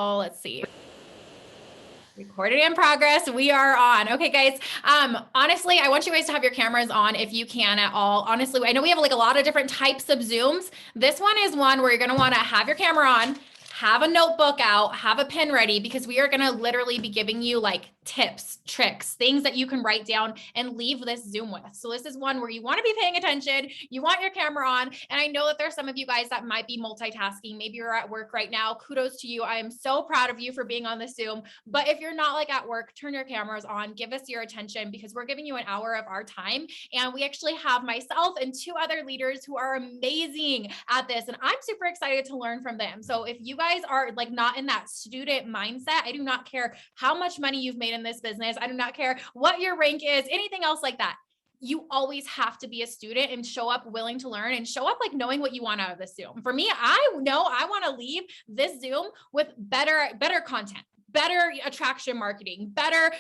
Let's see. Recorded in progress. We are on. Okay, guys. Honestly, I want you guys to have your cameras on if you can at all. Honestly, I know we have like a lot of different types of Zooms. This one is one where you're going to want to have your camera on, have a notebook out, have a pen ready, because we are going to literally be giving you like tips, tricks, things that you can write down and leave this Zoom with. So this is one where you want to be paying attention. You want your camera on. And I know that there's some of you guys that might be multitasking. Maybe you're at work right now. Kudos to you. I am so proud of you for being on the Zoom. But if you're not like at work, turn your cameras on, give us your attention, because we're giving you an hour of our time. And we actually have myself and two other leaders who are amazing at this. And I'm super excited to learn from them. So if you guys are like not in that student mindset, I do not care how much money you've made in this business. I do not care what your rank is, anything else like that. You always have to be a student and show up willing to learn and show up like knowing what you want out of this Zoom. For me, I know I want to leave this Zoom with better content, better attraction marketing, better,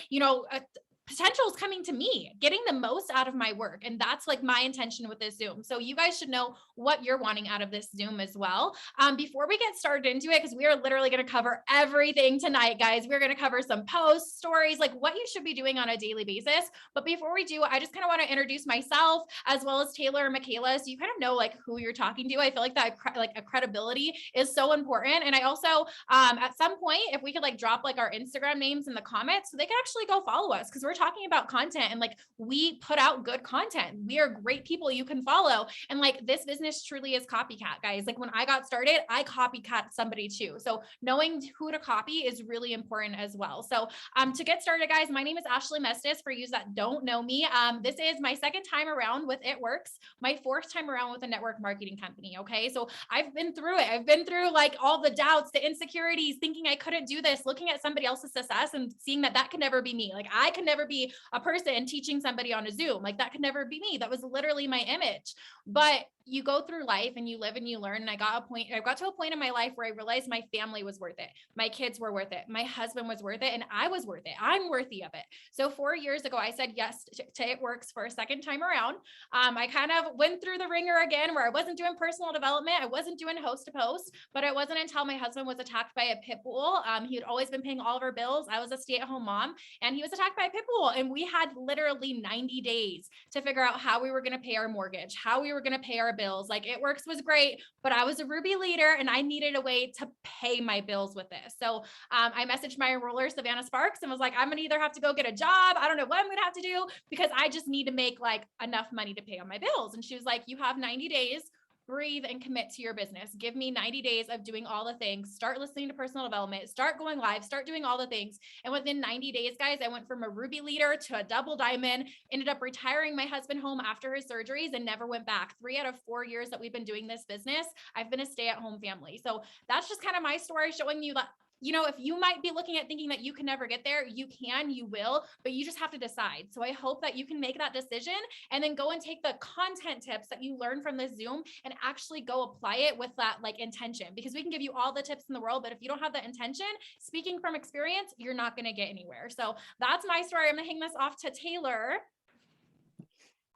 potential is coming to me, getting the most out of my work. And that's like my intention with this Zoom. So you guys should know what you're wanting out of this Zoom as well. Before we get started into it, because we are literally going to cover everything tonight, guys. We're going to cover some posts, stories, like what you should be doing on a daily basis. But before we do, I just kind of want to introduce myself as well as Taylor and Michaela. So you kind of know like who you're talking to. I feel like that like a credibility is so important. And I also, at some point, if we could like drop like our Instagram names in the comments so they can actually go follow us, because we're talking about content and like we put out good content. We are great people you can follow. And like this business truly is copycat, guys. Like when I got started, I copycat somebody too. So knowing who to copy is really important as well. So to get started, guys, my name is Ashley Mestis for you that don't know me. This is my second time around with It Works, my fourth time around with a network marketing company. Okay. So I've been through it. I've been through like all the doubts, the insecurities, thinking I couldn't do this, looking at somebody else's success and seeing that could never be me. Like I could never be a person teaching somebody on a Zoom. Like that could never be me. That was literally my image. But you go through life and you live and you learn. And I got to a point in my life where I realized my family was worth it. My kids were worth it. My husband was worth it. And I was worth it. I'm worthy of it. So 4 years ago, I said yes to It Works for a second time around. I kind of went through the ringer again where I wasn't doing personal development. I wasn't doing host to post, but it wasn't until my husband was attacked by a pit bull. He had always been paying all of our bills. I was a stay-at-home mom and he was attacked by a pit bull. And we had literally 90 days to figure out how we were going to pay our mortgage, how we were going to pay our bills. Like It Works was great, but I was a Ruby leader and I needed a way to pay my bills with this. So I messaged my enroller, Savannah Sparks, and was like, I'm going to either have to go get a job. I don't know what I'm going to have to do because I just need to make like enough money to pay on my bills. And she was like, you have 90 days. Breathe and commit to your business. Give me 90 days of doing all the things. Start listening to personal development, start going live, start doing all the things. And within 90 days, guys, I went from a Ruby leader to a double diamond, ended up retiring my husband home after his surgeries and never went back. 3 out of 4 years that we've been doing this business, I've been a stay-at-home family. So that's just kind of my story showing you that if you might be looking at thinking that you can never get there, you can, you will, but you just have to decide. So I hope that you can make that decision and then go and take the content tips that you learn from this Zoom and actually go apply it with that like intention, because we can give you all the tips in the world, but if you don't have the intention, speaking from experience, you're not going to get anywhere. So that's my story. I'm going to hang this off to Taylor.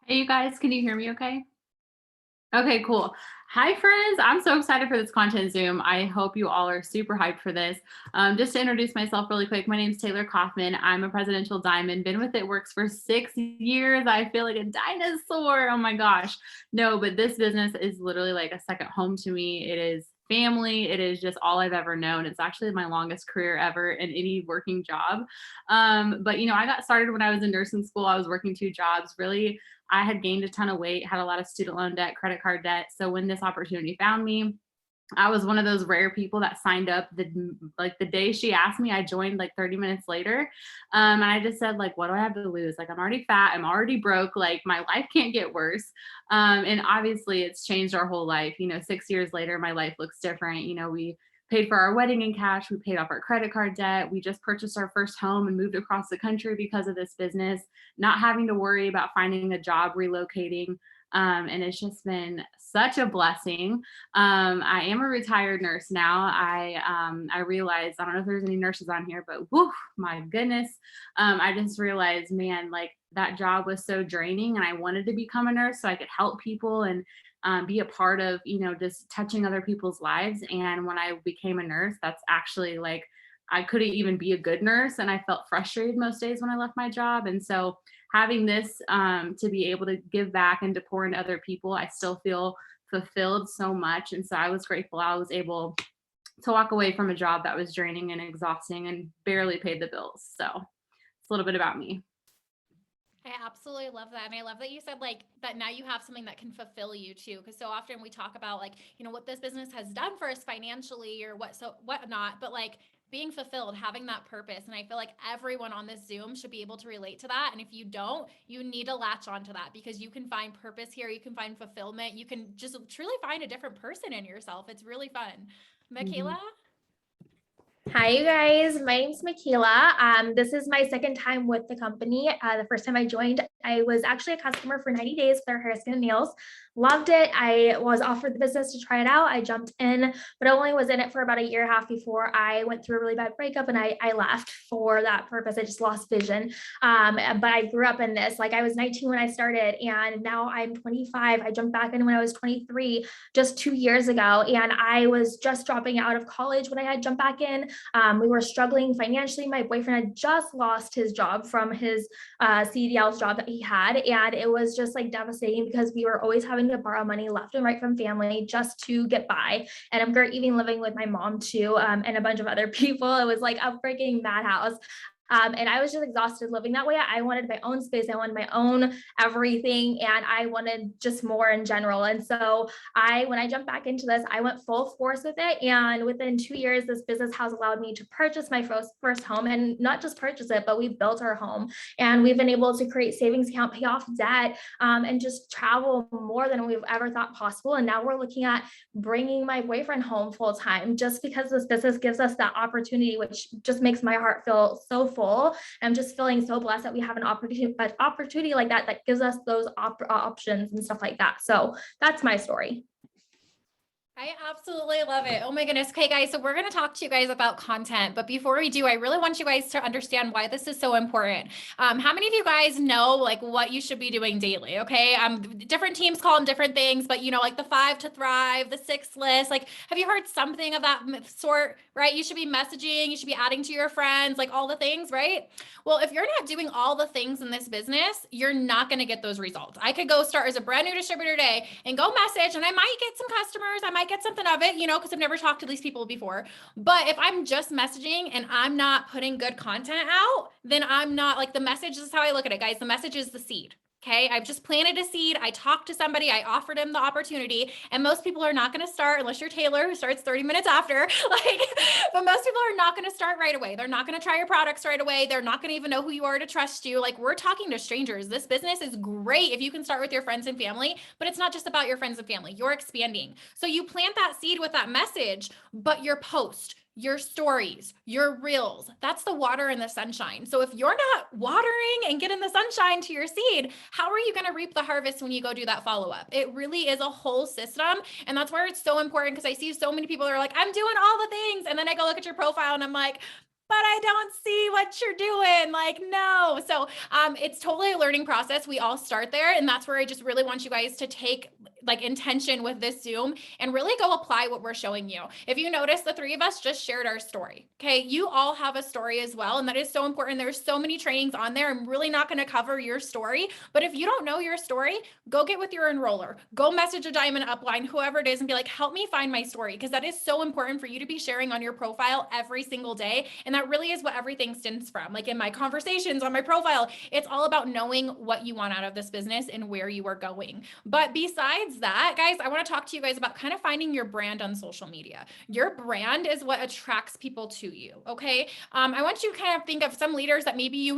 Hey, you guys, can you hear me okay? Okay, cool. Hi, friends. I'm so excited for this content Zoom. I hope you all are super hyped for this. Just to introduce myself really quick, my name is Taylor Kaufman. I'm a presidential diamond, been with It Works for 6 years. I feel like a dinosaur. Oh my gosh. No, but this business is literally like a second home to me. It is family. It is just all I've ever known. It's actually my longest career ever in any working job. But I got started when I was in nursing school. I was working 2 jobs. Really, I had gained a ton of weight, had a lot of student loan debt, credit card debt. So when this opportunity found me, I was one of those rare people that signed up the day she asked me. I joined like 30 minutes later. And I just said, like, what do I have to lose? Like, I'm already fat. I'm already broke. Like, my life can't get worse. And obviously it's changed our whole life. 6 years later, my life looks different. We paid for our wedding in cash. We paid off our credit card debt. We just purchased our first home and moved across the country because of this business, not having to worry about finding a job, relocating. And it's just been such a blessing. I am a retired nurse now. I realized, I don't know if there's any nurses on here, but whew, my goodness. I just realized, man, like that job was so draining and I wanted to become a nurse so I could help people. And be a part of, just touching other people's lives. And when I became a nurse, that's actually like, I couldn't even be a good nurse, and I felt frustrated most days when I left my job. And so having this to be able to give back and to pour into other people, I still feel fulfilled so much. And so I was grateful I was able to walk away from a job that was draining and exhausting and barely paid the bills. So it's a little bit about me. I absolutely love that. And I love that you said like that now you have something that can fulfill you too. Cause so often we talk about like, what this business has done for us financially or whatnot, but like being fulfilled, having that purpose. And I feel like everyone on this Zoom should be able to relate to that. And if you don't, you need to latch onto that because you can find purpose here. You can find fulfillment. You can just truly find a different person in yourself. It's really fun. Michaela? Hi, you guys. My name's Michaela. This is my second time with the company. The first time I joined, I was actually a customer for 90 days for Hair, Skin, and Nails. Loved it. I was offered the business to try it out. I jumped in, but I only was in it for about a year and a half before I went through a really bad breakup and I left for that purpose. I just lost vision. But I grew up in this. Like I was 19 when I started and now I'm 25. I jumped back in when I was 23, just 2 years ago. And I was just dropping out of college when I had jumped back in. We were struggling financially. My boyfriend had just lost his job from his CDL's job that he had. And it was just like devastating because we were always having to borrow money left and right from family just to get by. And I'm even living with my mom too, and a bunch of other people. It was like a freaking madhouse. And I was just exhausted living that way. I wanted my own space. I wanted my own everything. And I wanted just more in general. And so when I jumped back into this, I went full force with it. And within 2 years, this business has allowed me to purchase my first home and not just purchase it, but we built our home and we've been able to create savings account, pay off debt, and just travel more than we've ever thought possible. And now we're looking at bringing my boyfriend home full time just because this business gives us that opportunity, which just makes my heart feel so full. I'm just feeling so blessed that we have an opportunity like that gives us those options and stuff like that. So that's my story. I absolutely love it. Oh my goodness. Okay, guys. So we're going to talk to you guys about content. But before we do, I really want you guys to understand why this is so important. How many of you guys know like what you should be doing daily? Okay. Different teams call them different things, but like the 5 to Thrive, the 6 list, like, have you heard something of that sort, right? You should be messaging, you should be adding to your friends, like all the things, right? Well, if you're not doing all the things in this business, you're not going to get those results. I could go start as a brand new distributor today and go message and I might get some customers. I might get something of it, because I've never talked to these people before. But if I'm just messaging and I'm not putting good content out, then I'm not like the message. This is how I look at it, guys. The message is the seed. Okay. I've just planted a seed. I talked to somebody. I offered him the opportunity. And most people are not going to start unless you're Taylor who starts 30 minutes after. But most people are not going to start right away. They're not going to try your products right away. They're not going to even know who you are to trust you. Like we're talking to strangers. This business is great if you can start with your friends and family, but it's not just about your friends and family. You're expanding. So you plant that seed with that message, but your post, your stories, your reels, that's the water and the sunshine. So if you're not watering and getting the sunshine to your seed, how are you going to reap the harvest when you go do that follow-up? It really is a whole system. And that's where it's so important because I see so many people that are like, I'm doing all the things. And then I go look at your profile and I'm like, but I don't see what you're doing. Like, no. So it's totally a learning process. We all start there. And that's where I just really want you guys to take like intention with this Zoom and really go apply what we're showing you. If you notice, the 3 of us just shared our story. Okay. You all have a story as well. And that is so important. There's so many trainings on there. I'm really not going to cover your story, but if you don't know your story, go get with your enroller, go message a Diamond Upline, whoever it is, and be like, help me find my story. Because that is so important for you to be sharing on your profile every single day. And that really is what everything stems from. Like in my conversations on my profile, it's all about knowing what you want out of this business and where you are going. But besides that, guys, I want to talk to you guys about kind of finding your brand on social media. Your brand is what attracts people to you. Okay. I want you to kind of think of some leaders that maybe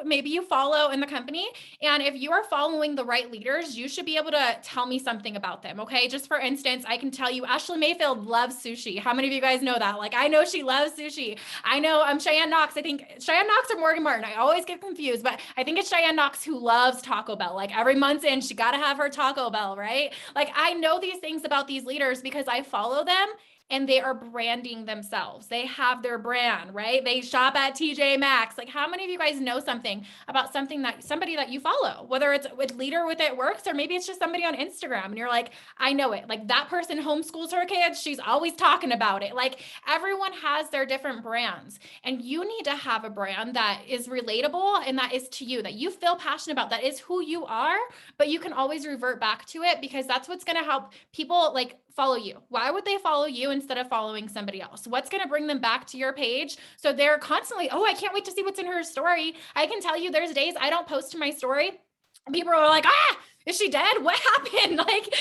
maybe you follow in the company. And if you are following the right leaders, you should be able to tell me something about them. Okay. Just for instance, I can tell you Ashley Mayfield loves sushi. How many of you guys know that? Like, I know she loves sushi. I know Cheyenne Knox. I think Cheyenne Knox or Morgan Martin. I always get confused, but I think it's Cheyenne Knox who loves Taco Bell. Like every month's in, she got to have her Taco Bell, right? Like I know these things about these leaders because I follow them and they are branding themselves. They have their brand, right? They shop at TJ Maxx. Like, how many of you guys know something about somebody that you follow, whether it's with Leader with It Works, or maybe it's just somebody on Instagram and you're like, I know it. Like, that person homeschools her kids. She's always talking about it. Like, everyone has their different brands, and you need to have a brand that is relatable and that is to you, that you feel passionate about, that is who you are, but you can always revert back to it, because that's what's going to help people like follow you. Why would they follow you instead of following somebody else? What's going to bring them back to your page? So they're constantly, oh, I can't wait to see what's in her story. I can tell you there's days I don't post to my story. People are like, is she dead? What happened? Like,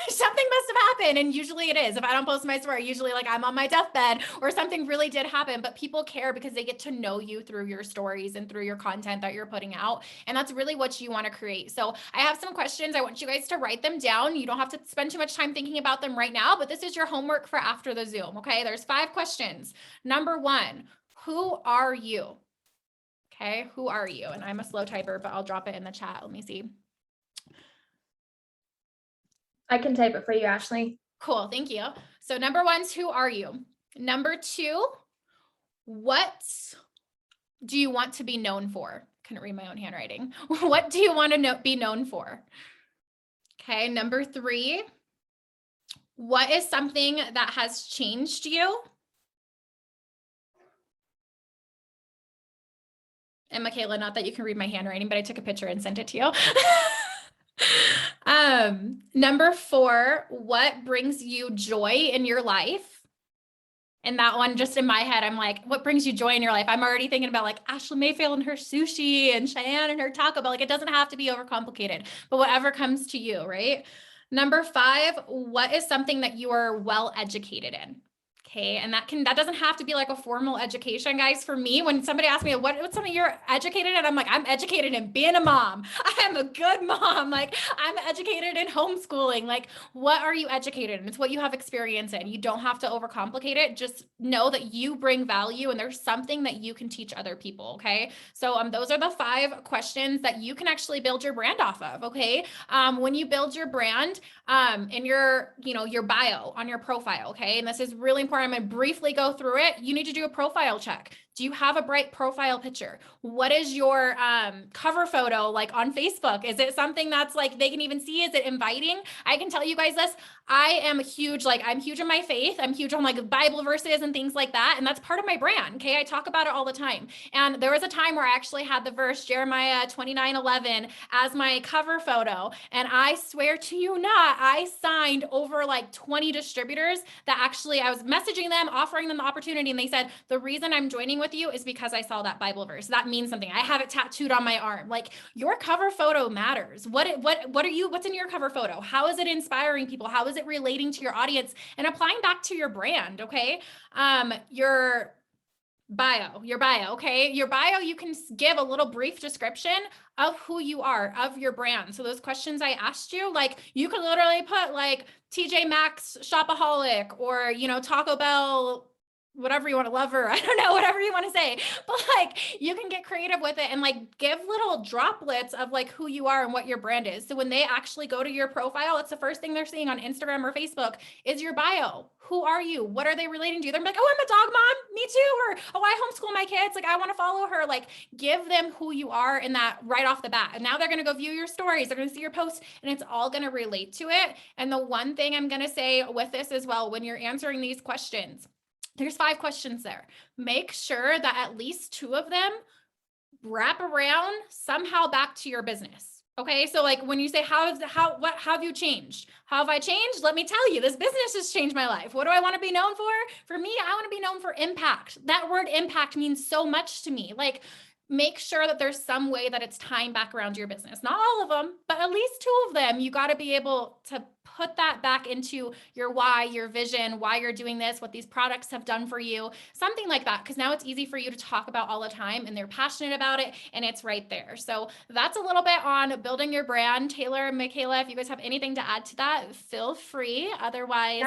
something must have happened. And usually it is. If I don't post my story, usually like I'm on my deathbed or something really did happen. But people care because they get to know you through your stories and through your content that you're putting out. And that's really what you want to create. So I have some questions. I want you guys to write them down. You don't have to spend too much time thinking about them right now, but this is your homework for after the Zoom. Okay. There's 5 questions. Number 1, who are you? Okay. Who are you? And I'm a slow typer, but I'll drop it in the chat. Let me see. I can type it for you, Ashley. Cool. Thank you. So number 1 is, who are you? Number 2, what do you want to be known for? Couldn't read my own handwriting. What do you want to be known for? Okay. Number 3, what is something that has changed you? And Michaela, not that you can read my handwriting, but I took a picture and sent it to you. Number 4, what brings you joy in your life? And that one, just in my head, I'm like, what brings you joy in your life? I'm already thinking about like Ashley Mayfield and her sushi and Cheyenne and her Taco Bell. Like, it doesn't have to be overcomplicated, but whatever comes to you, right? Number 5, what is something that you are well educated in? Okay. And that doesn't have to be like a formal education, guys. For me, when somebody asks me what's something you're educated in, I'm like, I'm educated in being a mom. I am a good mom. Like, I'm educated in homeschooling. Like, what are you educated in? It's what you have experience in. You don't have to overcomplicate it. Just know that you bring value and there's something that you can teach other people. Okay. So those are the 5 questions that you can actually build your brand off of. Okay. When you build your brand, in your bio on your profile. Okay. And this is really important. I'm going to briefly go through it. You need to do a profile check. Do you have a bright profile picture? What is your cover photo like on Facebook? Is it something that's like they can even see? Is it inviting? I can tell you guys this. I am huge, I'm huge in my faith. I'm huge on like Bible verses and things like that. And that's part of my brand. Okay. I talk about it all the time. And there was a time where I actually had the verse Jeremiah 29:11 as my cover photo. And I swear to you not, I signed over like 20 distributors that actually I was messaging them, offering them the opportunity. And they said, the reason I'm joining with you is because I saw that Bible verse. That means something. I have it tattooed on my arm. Like, your cover photo matters. What's in your cover photo? How is it inspiring people? How is it relating to your audience and applying back to your brand? Okay. Your bio, okay. Your bio, you can give a little brief description of who you are, of your brand. So those questions I asked you, like, you could literally put like TJ Maxx shopaholic, or, Taco Bell, whatever you want to love her. I don't know, whatever you want to say, but like, you can get creative with it and like give little droplets of like who you are and what your brand is. So when they actually go to your profile, it's the first thing they're seeing on Instagram or Facebook is your bio. Who are you? What are they relating to? They're like, oh, I'm a dog mom. Me too. Or, oh, I homeschool my kids. Like, I want to follow her. Like, give them who you are in that right off the bat. And now they're going to go view your stories. They're going to see your posts, and it's all going to relate to it. And the one thing I'm going to say with this as well, when you're answering these questions, there's 5 questions there. Make sure that at least 2 of them wrap around somehow back to your business. Okay. So like when you say, how have you changed? How have I changed? Let me tell you, this business has changed my life. What do I want to be known for? For me, I want to be known for impact. That word impact means so much to me. Like, make sure that there's some way that it's tying back around your business. Not all of them, but at least 2 of them. You got to be able to put that back into your why, your vision, why you're doing this, what these products have done for you, something like that. Because now it's easy for you to talk about all the time, and they're passionate about it, and it's right there. So that's a little bit on building your brand. Taylor, Michaela, if you guys have anything to add to that, feel free. Otherwise,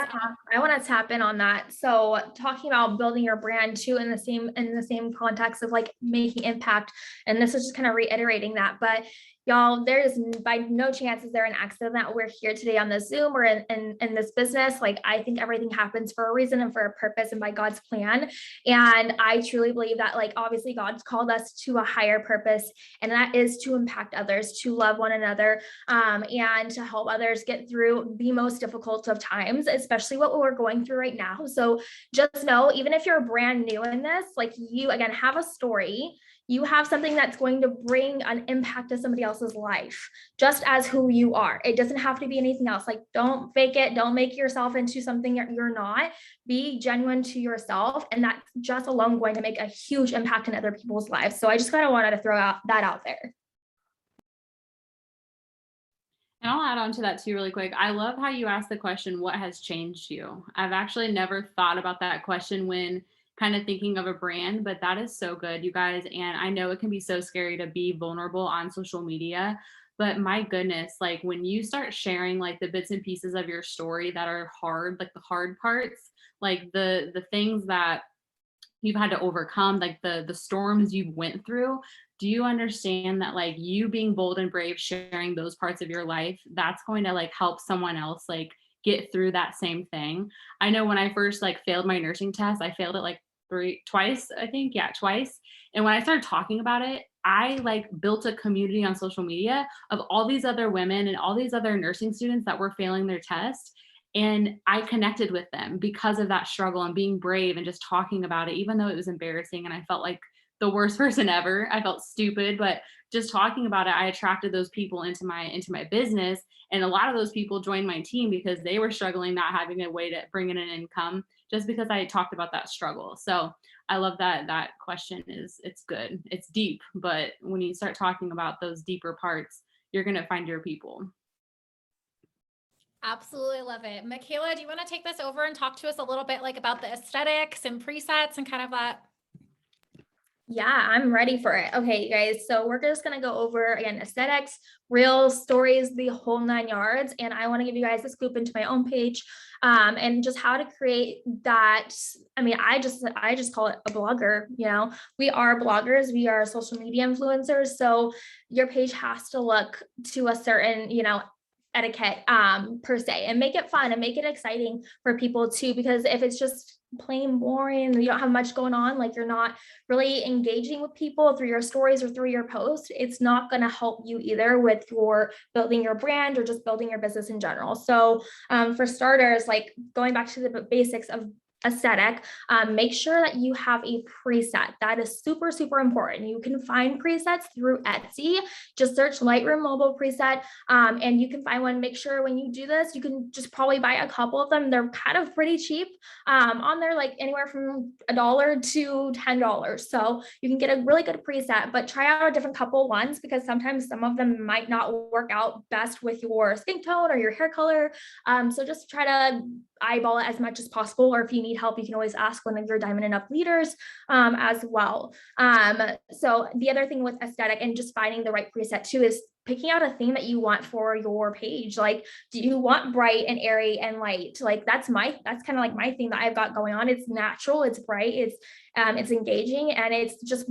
I want to tap in on that. So talking about building your brand too, in the same context of like making impact. And this is just kind of reiterating that, but Y'all, there is by no chance is there an accident that we're here today on this Zoom or in this business. Like, I think everything happens for a reason and for a purpose and by God's plan. And I truly believe that, like, obviously God's called us to a higher purpose, and that is to impact others, to love one another, and to help others get through the most difficult of times, especially what we're going through right now. So just know, even if you're brand new in this, like, you again have a story, you have something that's going to bring an impact to somebody else's life, just as who you are. It doesn't have to be anything else. Like, don't fake it. Don't make yourself into something you're not. Be genuine to yourself. And that's just alone going to make a huge impact in other people's lives. So I just kind of wanted to throw that out there. And I'll add on to that too, really quick. I love how you asked the question, what has changed you? I've actually never thought about that question when kind of thinking of a brand, but that is so good, you guys. And I know it can be so scary to be vulnerable on social media, but my goodness, like when you start sharing like the bits and pieces of your story that are hard, like the hard parts, like the things that you've had to overcome, like the storms you went through, do you understand that like you being bold and brave, sharing those parts of your life, that's going to like help someone else like get through that same thing? I know when I first like failed my nursing test, I failed it like twice, I think. Yeah, twice. And when I started talking about it, I like built a community on social media of all these other women and all these other nursing students that were failing their test. And I connected with them because of that struggle and being brave and just talking about it, even though it was embarrassing and I felt like the worst person ever. I felt stupid, but just talking about it, I attracted those people into my business. And a lot of those people joined my team because they were struggling, not having a way to bring in an income, just because I talked about that struggle. So I love that question it's good. It's deep, but when you start talking about those deeper parts, you're going to find your people. Absolutely love it. Michaela, do you want to take this over and talk to us a little bit like about the aesthetics and presets and kind of that? Yeah, I'm ready for it. Okay, you guys. So we're just going to go over again, aesthetics, reels, stories, the whole 9 yards. And I want to give you guys a scoop into my own page, and just how to create that. I mean, I just call it a blogger. You know, we are bloggers. We are social media influencers. So your page has to look to a certain, etiquette, per se, and make it fun and make it exciting for people too, because if it's just plain boring, you don't have much going on, like you're not really engaging with people through your stories or through your posts, it's not going to help you either with your building your brand or just building your business in general. So for starters, like going back to the basics of aesthetic, make sure that you have a preset. That is super, super important. You can find presets through Etsy. Just search Lightroom mobile preset, and you can find one. Make sure when you do this, you can just probably buy a couple of them. They're kind of pretty cheap on there, like anywhere from $1 to $10. So you can get a really good preset, but try out a different couple ones because sometimes some of them might not work out best with your skin tone or your hair color. So just try to eyeball it as much as possible, or if you need help, you can always ask one of your Diamond and Up leaders as well. So the other thing with aesthetic and just finding the right preset too is picking out a theme that you want for your page. Like, do you want bright and airy and light? Like that's kind of like my theme that I've got going on. It's natural, it's bright, it's engaging, and it's just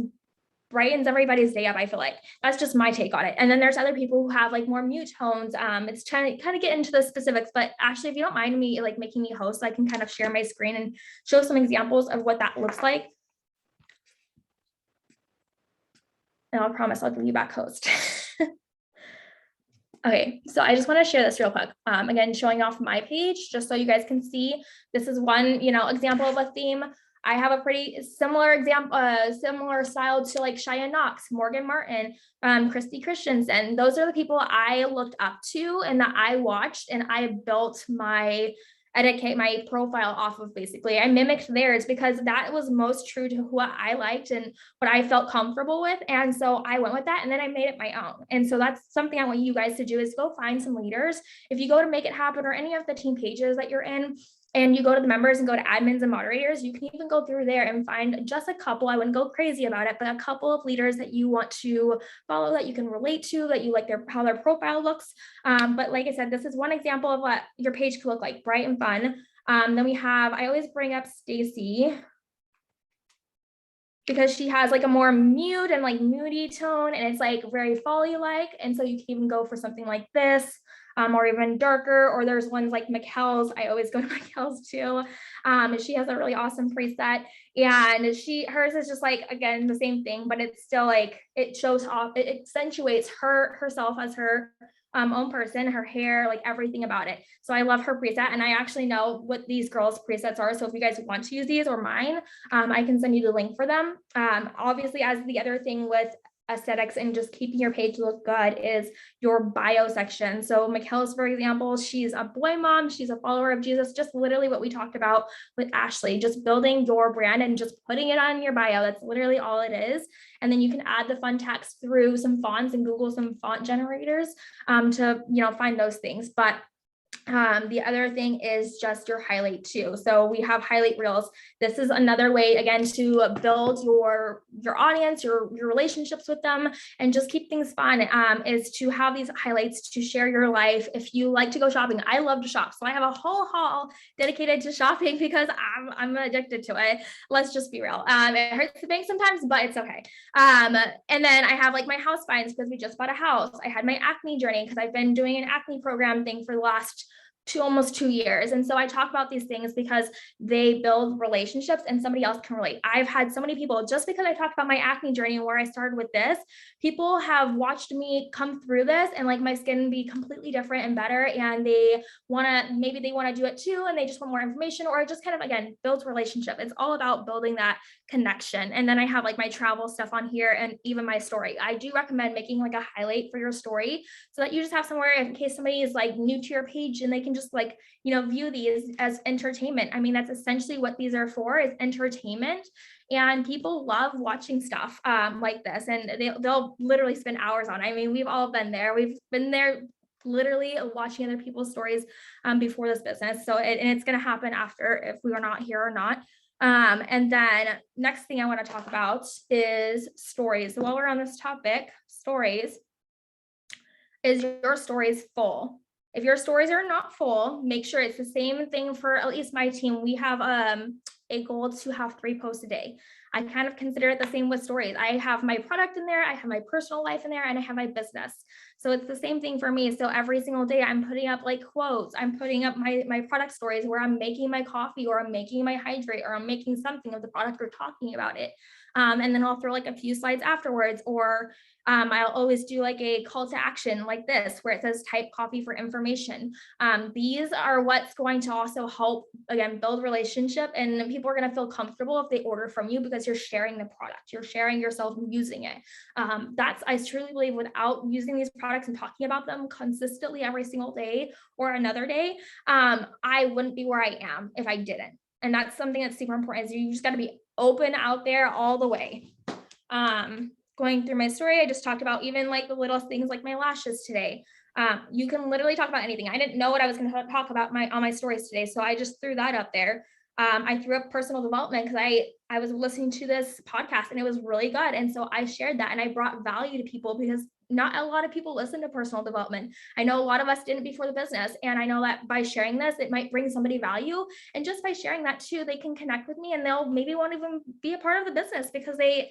brightens everybody's day up. I feel like that's just my take on it. And then there's other people who have like more mute tones. It's trying to kind of get into the specifics, but actually, if you don't mind me like making me host, I can kind of share my screen and show some examples of what that looks like. And I'll promise I'll give you back host. Okay, so I just want to share this real quick. Again, showing off my page just so you guys can see. This is one, example of a theme. I have a pretty similar example, similar style to like Cheyenne Knox, Morgan Martin, Christy Christensen. Those are the people I looked up to and that I watched, and I built my profile off of. Basically, I mimicked theirs because that was most true to what I liked and what I felt comfortable with. And so I went with that, and then I made it my own. And so that's something I want you guys to do, is go find some leaders. If you go to Make It Happen or any of the team pages that you're in, and you go to the members and go to admins and moderators, you can even go through there and find just a couple. I wouldn't go crazy about it, but a couple of leaders that you want to follow, that you can relate to, that you like how their profile looks. But like I said, this is one example of what your page could look like, bright and fun. Then we have, I always bring up Stacy because she has like a more mute and like moody tone, and it's like very folly like. And so you can even go for something like this, or even darker. Or there's ones like Mikkel's. I always go to Mikkel's too. She has a really awesome preset, and hers is just like, again, the same thing, but it's still like, it shows off, it accentuates herself as her own person, her hair, like everything about it. So I love her preset, and I actually know what these girls presets are. So if you guys want to use these or mine, I can send you the link for them. Obviously, as the other thing with aesthetics and just keeping your page look good is your bio section. So Mikkel's, for example, she's a boy mom, she's a follower of Jesus, just literally what we talked about with Ashley, just building your brand and just putting it on your bio. That's literally all it is. And then you can add the fun text through some fonts and Google some font generators to, find those things. But the other thing is just your highlight too. So we have highlight reels. This is another way, again, to build your audience, your relationships with them, and just keep things fun, is to have these highlights to share your life. If you like to go shopping, I love to shop. So I have a whole haul dedicated to shopping because I'm addicted to it. Let's just be real. It hurts the bank sometimes, but it's okay. And then I have like my house finds because we just bought a house. I had my acne journey because I've been doing an acne program thing for the last almost 2 years. And so I talk about these things because they build relationships and somebody else can relate. I've had so many people, just because I talked about my acne journey and where I started with this, people have watched me come through this and like my skin be completely different and better. And maybe they want to do it too. And they just want more information, or it just kind of, again, builds relationship. It's all about building that connection. And then I have like my travel stuff on here and even my story. I do recommend making like a highlight for your story so that you just have somewhere in case somebody is like new to your page and they can just like, view these as entertainment. I mean, that's essentially what these are for, is entertainment. And people love watching stuff like this, and they'll literally spend hours on it. I mean, we've all been there. We've been there literally watching other people's stories before this business. So it's going to happen after, if we are not here or not. And then next thing I want to talk about is stories. So while we're on this topic, stories, is your stories full? If your stories are not full, make sure it's the same thing for at least my team. We have a goal to have 3 posts a day. I kind of consider it the same with stories. I have my product in there, I have my personal life in there, and I have my business. So it's the same thing for me. So every single day I'm putting up like quotes, I'm putting up my product stories where I'm making my coffee, or I'm making my hydrate, or I'm making something of the product or talking about it. And then I'll throw like a few slides afterwards, or I'll always do like a call to action like this, where it says type coffee for information. These are what's going to also help, again, build relationship, and people are going to feel comfortable if they order from you because you're sharing the product, you're sharing yourself using it. I truly believe without using these products and talking about them consistently every single day or another day, I wouldn't be where I am if I didn't. And that's something that's super important, is you just got to be open out there all the way. Going through my story, I just talked about even like the little things like my lashes today. You can literally talk about anything. I didn't know what I was going to talk about on my stories today, so I just threw that up there. I threw up personal development because I was listening to this podcast and it was really good. And so I shared that and I brought value to people because not a lot of people listen to personal development. I know a lot of us didn't before the business. And I know that by sharing this, it might bring somebody value. And just by sharing that too, they can connect with me and they'll maybe won't even be a part of the business because they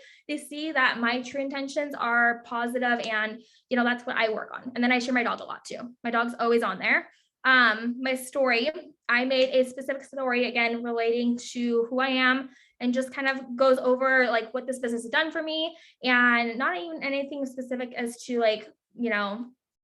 see that my true intentions are positive, and that's what I work on. And then I share my dog a lot too. My dog's always on there. My story, I made a specific story, again, relating to who I am, and just kind of goes over like what this business has done for me, and not even anything specific as to like,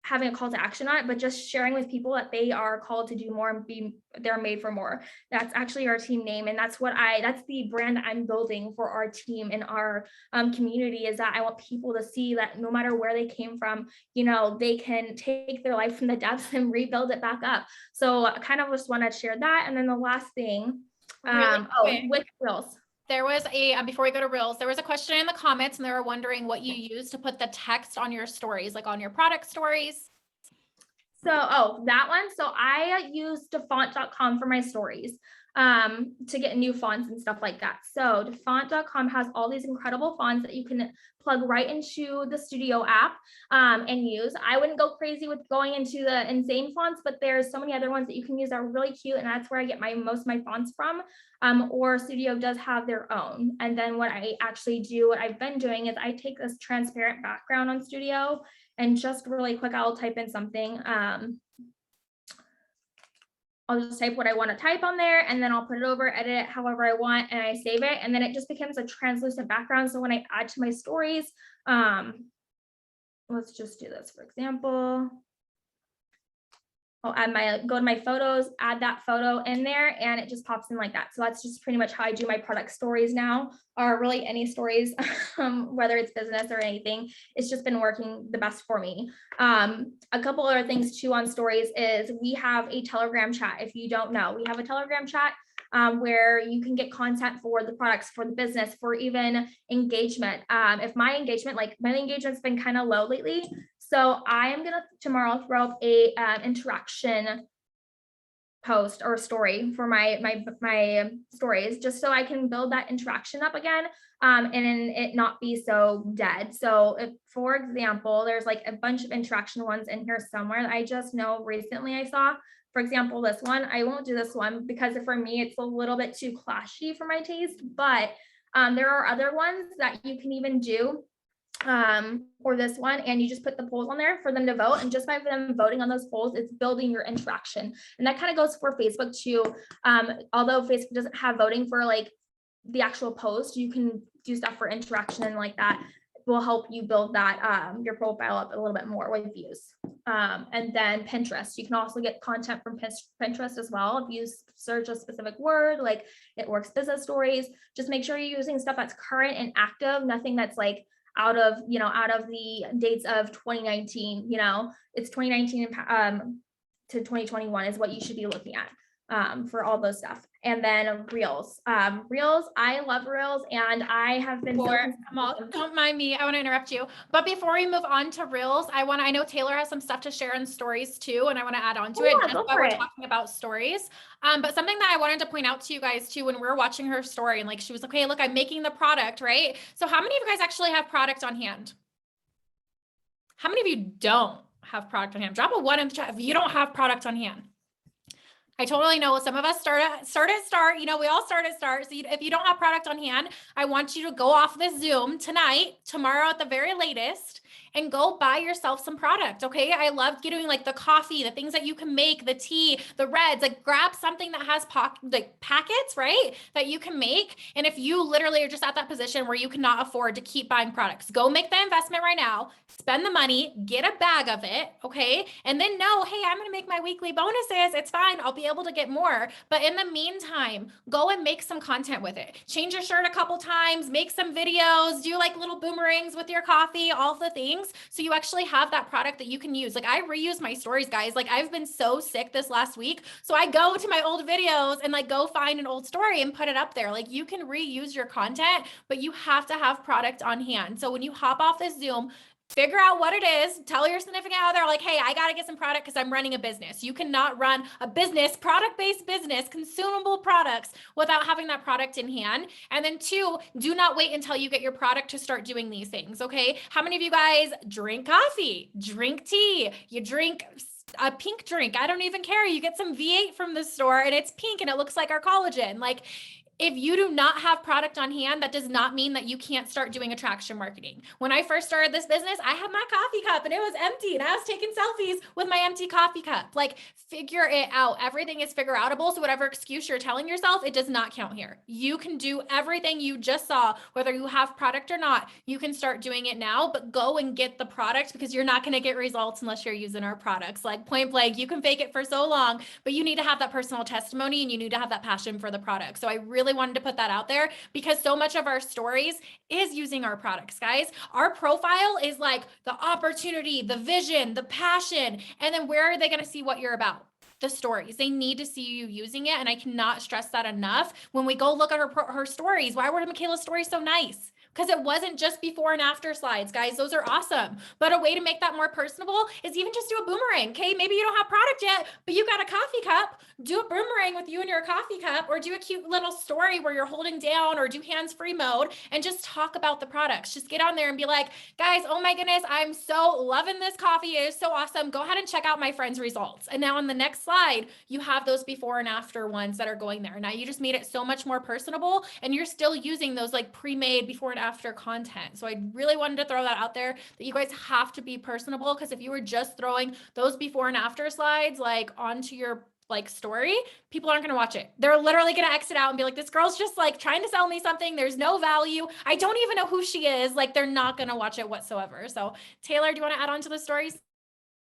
having a call to action on it, but just sharing with people that they are called to do more and they're made for more. That's actually our team name. And that's the brand that I'm building for our team and our community, is that I want people to see that no matter where they came from, they can take their life from the depths and rebuild it back up. So I kind of just want to share that. And then the last thing, with Reels. There was before we go to Reels, there was a question in the comments and they were wondering what you use to put the text on your stories, like on your product stories. So, that one. So I use Dafont.com for my stories. to get new fonts and stuff like that. So font.com has all these incredible fonts that you can plug right into the Studio app and use. I wouldn't go crazy with going into the insane fonts, but there's so many other ones that you can use that are really cute, and that's where I get most of my fonts from. Or Studio does have their own. And then what I actually do, what I've been doing is I take this transparent background on Studio and just really quick, I'll type in something. I'll just type what I want to type on there, and then I'll put it over, edit it however I want, and I save it. And then it just becomes a translucent background. So when I add to my stories, let's just do this, for example. I'll add go to my photos, add that photo in there, and it just pops in like that. So that's just pretty much how I do my product stories now, or really any stories, whether it's business or anything. It's just been working the best for me. A couple other things too on stories is we have a Telegram chat. If you don't know, we have a Telegram chat where you can get content for the products, for the business, for even engagement. If my engagement's been kind of low lately, so I am gonna tomorrow throw up a interaction post or story for my stories, just so I can build that interaction up again, and it not be so dead. So if, for example, there's like a bunch of interaction ones in here somewhere that I just know recently I saw. For example, this one, I won't do this one because for me, it's a little bit too clashy for my taste, but there are other ones that you can even do, or this one, and you just put the polls on there for them to vote. And just by them voting on those polls, it's building your interaction. And that kind of goes for Facebook too. Although Facebook doesn't have voting for like the actual post, you can do stuff for interaction, and like that will help you build that your profile up a little bit more with views. And then Pinterest, you can also get content from Pinterest as well. If you search a specific word, like It Works Business Stories, just make sure you're using stuff that's current and active, nothing that's like out of the dates of 2019. It's 2019 to 2021 is what you should be looking at for all those stuff. And then Reels. I love Reels, and I have been don't mind me, I want to interrupt you, but before we move on to Reels, I know Taylor has some stuff to share in stories too, and I want to add on to it just while we're talking about stories. But something that I wanted to point out to you guys too, when we were watching her story, and like she was like, okay, look, I'm making the product, right? So how many of you guys actually have product on hand? How many of you don't have product on hand? Drop a 1 in the chat if you don't have product on hand. I totally know some of us start, we all start at start. So if you don't have product on hand, I want you to go off this Zoom tonight, tomorrow at the very latest, and go buy yourself some product. Okay. I love getting like the coffee, the things that you can make, the tea, the reds, like grab something that has packets, right? That you can make. And if you literally are just at that position where you cannot afford to keep buying products, go make the investment right now, spend the money, get a bag of it. Okay. And then know, hey, I'm going to make my weekly bonuses. It's fine. I'll be able to get more. But in the meantime, go and make some content with it. Change your shirt a couple times, make some videos, do like little boomerangs with your coffee, all the things. So you actually have that product that you can use. Like I reuse my stories, guys. Like I've been so sick this last week. So I go to my old videos and like go find an old story and put it up there. Like you can reuse your content, but you have to have product on hand. So when you hop off this Zoom, figure out what it is, tell your significant other, like, hey, I got to get some product because I'm running a business. You cannot run a business, product-based business, consumable products without having that product in hand. And then 2, do not wait until you get your product to start doing these things. Okay. How many of you guys drink coffee, drink tea, you drink a pink drink? I don't even care. You get some V8 from the store and it's pink and it looks like our collagen. Like, if you do not have product on hand, that does not mean that you can't start doing attraction marketing. When I first started this business, I had my coffee cup and it was empty and I was taking selfies with my empty coffee cup. Like figure it out. Everything is figure outable. So whatever excuse you're telling yourself, it does not count here. You can do everything you just saw, whether you have product or not. You can start doing it now, but go and get the product because you're not going to get results unless you're using our products. Like point blank, you can fake it for so long, but you need to have that personal testimony and you need to have that passion for the product. So I really wanted to put that out there because so much of our stories is using our products, guys. Our profile is like the opportunity, the vision, the passion, and then where are they going to see what you're about? The stories. They need to see you using it. And I cannot stress that enough. When we go look at her stories, why were Michaela's stories so nice? because it wasn't just before and after slides, guys. Those are awesome. But a way to make that more personable is even just do a boomerang. Okay. Maybe you don't have product yet, but you got a coffee cup. Do a boomerang with you and your coffee cup, or do a cute little story where you're holding down, or do hands-free mode and just talk about the products. Just get on there and be like, guys, oh my goodness, I'm so loving this coffee. It is so awesome. Go ahead and check out my friend's results. And now on the next slide, you have those before and after ones that are going there. Now you just made it so much more personable, and you're still using those like pre-made before and after content. So I really wanted to throw that out there, that you guys have to be personable, because if you were just throwing those before and after slides like onto your like story, people aren't going to watch it. They're literally going to exit out and be like, this girl's just like trying to sell me something. There's no value. I don't even know who she is. Like, they're not going to watch it whatsoever. So Taylor, do you want to add on to the stories?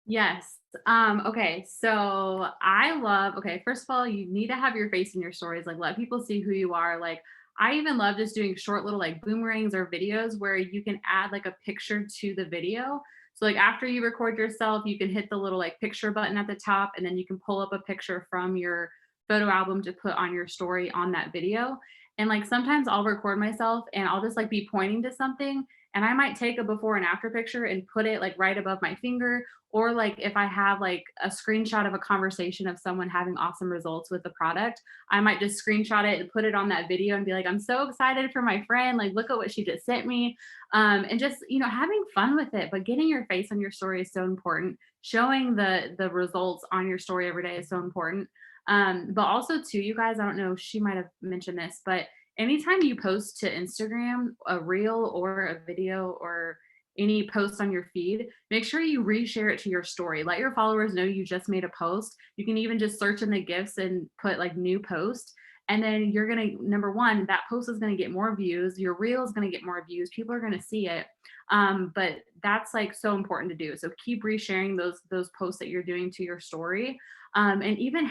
Yes. Okay. So okay, first of all, you need to have your face in your stories. Like, let people see who you are. Like, I even love just doing short little like boomerangs or videos where you can add like a picture to the video. So like after you record yourself, you can hit the little like picture button at the top, and then you can pull up a picture from your photo album to put on your story on that video. And like sometimes I'll record myself and I'll just like be pointing to something, and I might take a before and after picture and put it like right above my finger. Or like if I have like a screenshot of a conversation of someone having awesome results with the product, I might just screenshot it and put it on that video and be like, I'm so excited for my friend. Like, look at what she just sent me. And just, having fun with it, but getting your face on your story is so important. Showing the results on your story every day is so important. But also too, you guys, I don't know, she might have mentioned this, but anytime you post to Instagram, a reel or a video or any post on your feed, make sure you reshare it to your story. Let your followers know you just made a post. You can even just search in the gifts and put like new post. And then you're going to, number one, that post is going to get more views. Your reel is going to get more views. People are going to see it. But that's like so important to do. So keep resharing those posts that you're doing to your story. And even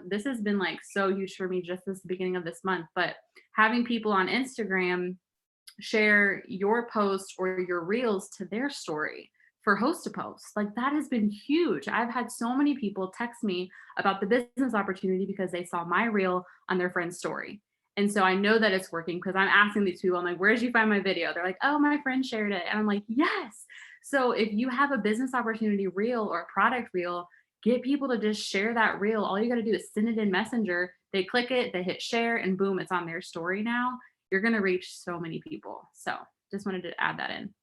this has been like so huge for me just this beginning of this month, but having people on Instagram share your post or your reels to their story for host to post. Like, that has been huge. I've had so many people text me about the business opportunity because they saw my reel on their friend's story. And so I know that it's working because I'm asking these people, I'm like, where did you find my video? They're like, oh, my friend shared it. And I'm like, yes. So if you have a business opportunity reel or a product reel, get people to just share that reel. All you got to do is send it in Messenger. They click it, they hit share, and boom, it's on their story now. You're going to reach so many people. So just wanted to add that in.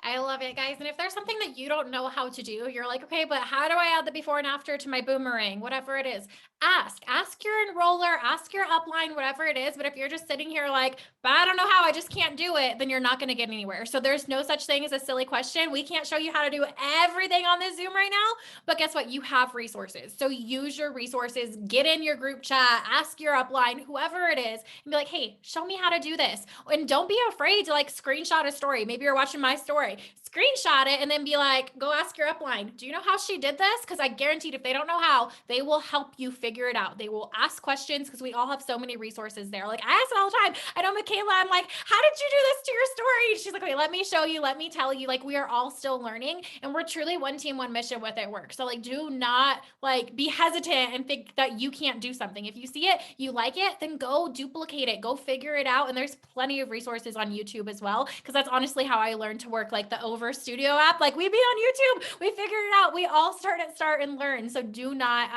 I love it, guys. And if there's something that you don't know how to do, you're like, okay, but how do I add the before and after to my boomerang, whatever it is, ask your enroller, ask your upline, whatever it is. But if you're just sitting here like, but I don't know how, I just can't do it, then you're not going to get anywhere. So there's no such thing as a silly question. We can't show you how to do everything on this Zoom right now, but guess what? You have resources. So use your resources, get in your group chat, ask your upline, whoever it is, and be like, hey, show me how to do this. And don't be afraid to like screenshot a story. Maybe you're watching my story. Screenshot it and then be like, go ask your upline, do you know how she did this? Because I guaranteed if they don't know how, they will help you figure it out. They will ask questions because we all have so many resources there. Like, I ask it all the time. I know Michaela, I'm like, how did you do this to your story? And she's like, okay, let me show you, let me tell you. Like, we are all still learning, and we're truly one team, one mission with it work. So like, do not like be hesitant and think that you can't do something. If you see it, you like it, then go duplicate it, go figure it out. And there's plenty of resources on YouTube as well, because that's honestly how I learned to work, like the Over Studio app. Like, we'd be on YouTube, we figured it out. We all start and learn. So do not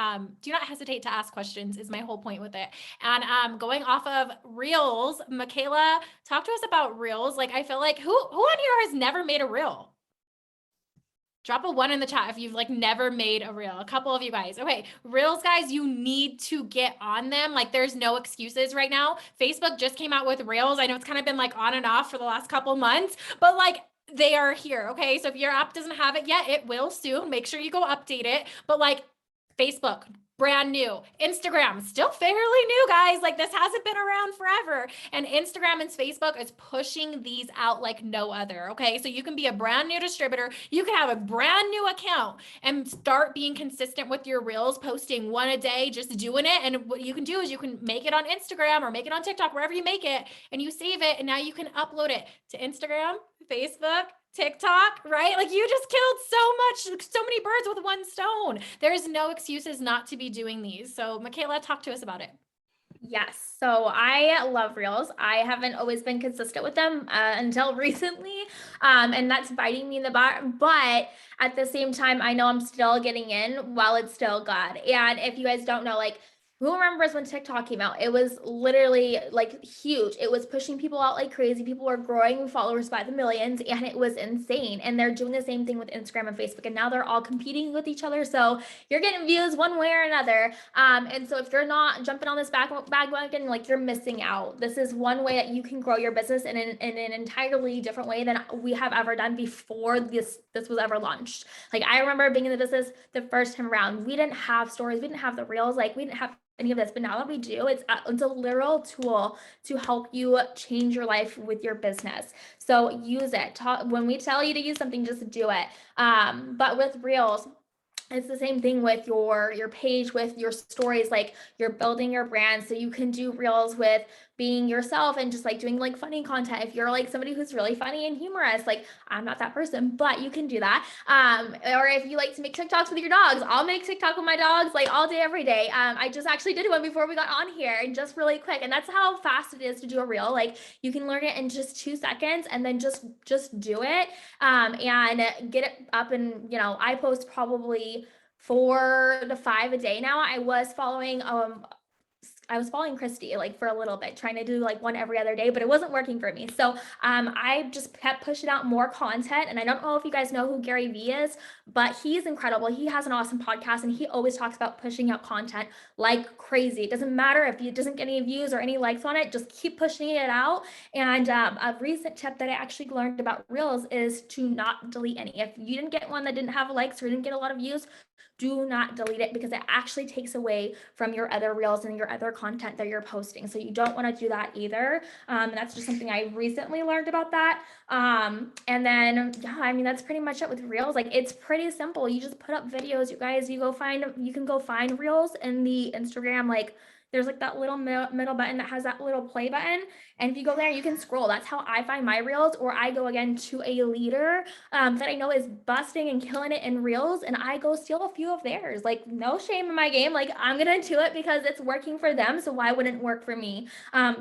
hesitate to ask questions is my whole point with it. And going off of reels, Michaela, talk to us about reels. Like, I feel like who on here has never made a reel? Drop a 1 in the chat if you've like never made a reel. A couple of you guys. Okay, reels, guys, you need to get on them. Like, there's no excuses right now. Facebook just came out with reels. I know it's kind of been like on and off for the last couple months, but like, they are here. Okay, so if your app doesn't have it yet, it will soon. Make sure you go update it. But like, Facebook, brand new. Instagram, still fairly new, guys. Like, this hasn't been around forever. And Instagram and Facebook is pushing these out like no other. Okay, so you can be a brand new distributor. You can have a brand new account and start being consistent with your reels, posting 1 a day, just doing it. And what you can do is you can make it on Instagram or make it on TikTok, wherever you make it, and you save it. And now you can upload it to Instagram, Facebook, TikTok, right? Like, you just killed so many birds with one stone. There's no excuses not to be doing these. So Michaela, talk to us about it. Yes. So I love Reels. I haven't always been consistent with them until recently. And that's biting me in the butt. But at the same time, I know I'm still getting in while it's still good. And if you guys don't know, like, who remembers when TikTok came out? It was literally like huge. It was pushing people out like crazy. People were growing followers by the millions, and it was insane. And they're doing the same thing with Instagram and Facebook. And now they're all competing with each other. So you're getting views one way or another. And so if you're not jumping on this bandwagon, like, you're missing out. This is one way that you can grow your business in an entirely different way than we have ever done before this was ever launched. Like, I remember being in the business the first time around, we didn't have stories, we didn't have the reels, like, we didn't have any of this, but now that we do, it's a literal tool to help you change your life with your business. So use it. When we tell you to use something, just do it. But with reels, it's the same thing with your page, with your stories. Like, you're building your brand, so you can do reels with being yourself and just like doing like funny content. If you're like somebody who's really funny and humorous, like, I'm not that person, but you can do that. Or if you like to make TikToks with your dogs, I'll make TikTok with my dogs like all day, every day. I just actually did one before we got on here, and just really quick. And that's how fast it is to do a reel. Like, you can learn it in just 2 seconds, and then just do it, and get it up. And I post probably 4 to 5 a day now. I was following Christy like for a little bit, trying to do like one every other day, but it wasn't working for me. So I just kept pushing out more content. And I don't know if you guys know who Gary Vee is, but he's incredible. He has an awesome podcast, and he always talks about pushing out content like crazy. It doesn't matter if it doesn't get any views or any likes on it, just keep pushing it out. And a recent tip that I actually learned about Reels is to not delete any. If you didn't get one that didn't have likes or didn't get a lot of views, do not delete it, because it actually takes away from your other reels and your other content that you're posting. So you don't want to do that either. That's just something I recently learned about that. And then, yeah, I mean, that's pretty much it with reels. Like, it's pretty simple. You just put up videos, you guys. You can go find reels in the Instagram. Like, there's like that little middle button that has that little play button. And if you go there, you can scroll. That's how I find my reels. Or I go again to a leader that I know is busting and killing it in reels, and I go steal a few of theirs. Like, no shame in my game. Like, I'm gonna do it because it's working for them. So why wouldn't it work for me?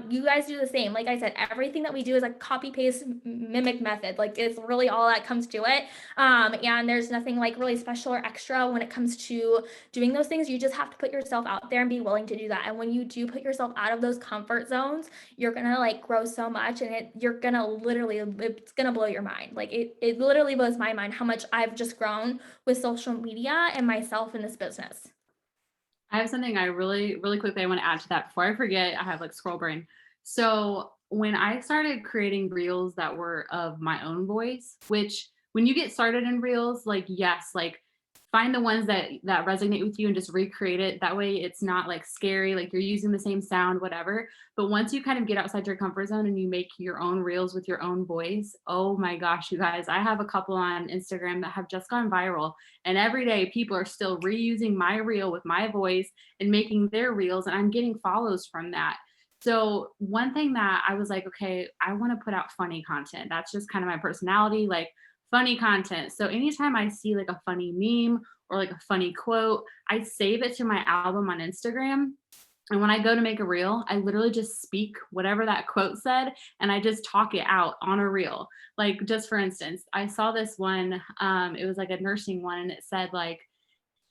You guys do the same. Like I said, everything that we do is like copy paste mimic method. Like, it's really all that comes to it. And there's nothing like really special or extra when it comes to doing those things. You just have to put yourself out there and be willing to do that. And when you do put yourself out of those comfort zones, you're gonna like grow so much, and it's gonna blow your mind. Like, it literally blows my mind how much I've just grown with social media and myself in this business. I have something I really, really quickly I want to add to that before I forget. I have like scroll brain. So when I started creating reels that were of my own voice, which when you get started in reels, like, yes, like, find the ones that resonate with you and just recreate it. That way it's not like scary, like you're using the same sound, whatever. But once you kind of get outside your comfort zone and you make your own reels with your own voice, oh my gosh, you guys, I have a couple on Instagram that have just gone viral. And every day people are still reusing my reel with my voice and making their reels, and I'm getting follows from that. So one thing that I was like, okay, I want to put out funny content. That's just kind of my personality. Like, funny content. So anytime I see like a funny meme or like a funny quote, I save it to my album on Instagram. And when I go to make a reel, I literally just speak whatever that quote said, and I just talk it out on a reel. Like, just for instance, I saw this one, it was like a nursing one, and it said like,